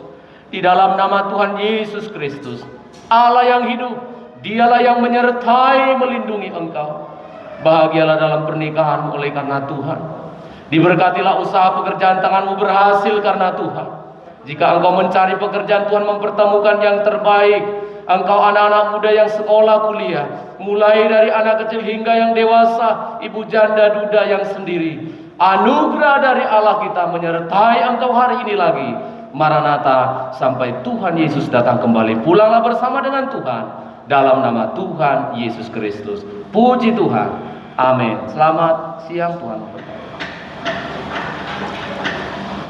[SPEAKER 2] di dalam nama Tuhan Yesus Kristus, Allah yang hidup, Dialah yang menyertai, melindungi engkau. Bahagialah dalam pernikahanmu oleh karena Tuhan. Diberkatilah usaha pekerjaan tanganmu berhasil karena Tuhan. Jika engkau mencari pekerjaan, Tuhan mempertemukan yang terbaik. Engkau anak-anak muda yang sekolah kuliah, mulai dari anak kecil hingga yang dewasa, ibu janda duda yang sendiri, anugerah dari Allah kita menyertai engkau hari ini lagi. Maranatha, sampai Tuhan Yesus datang kembali. Pulanglah bersama dengan Tuhan dalam nama Tuhan Yesus Kristus. Puji Tuhan. Amin. Selamat siang, Tuhan memberkati.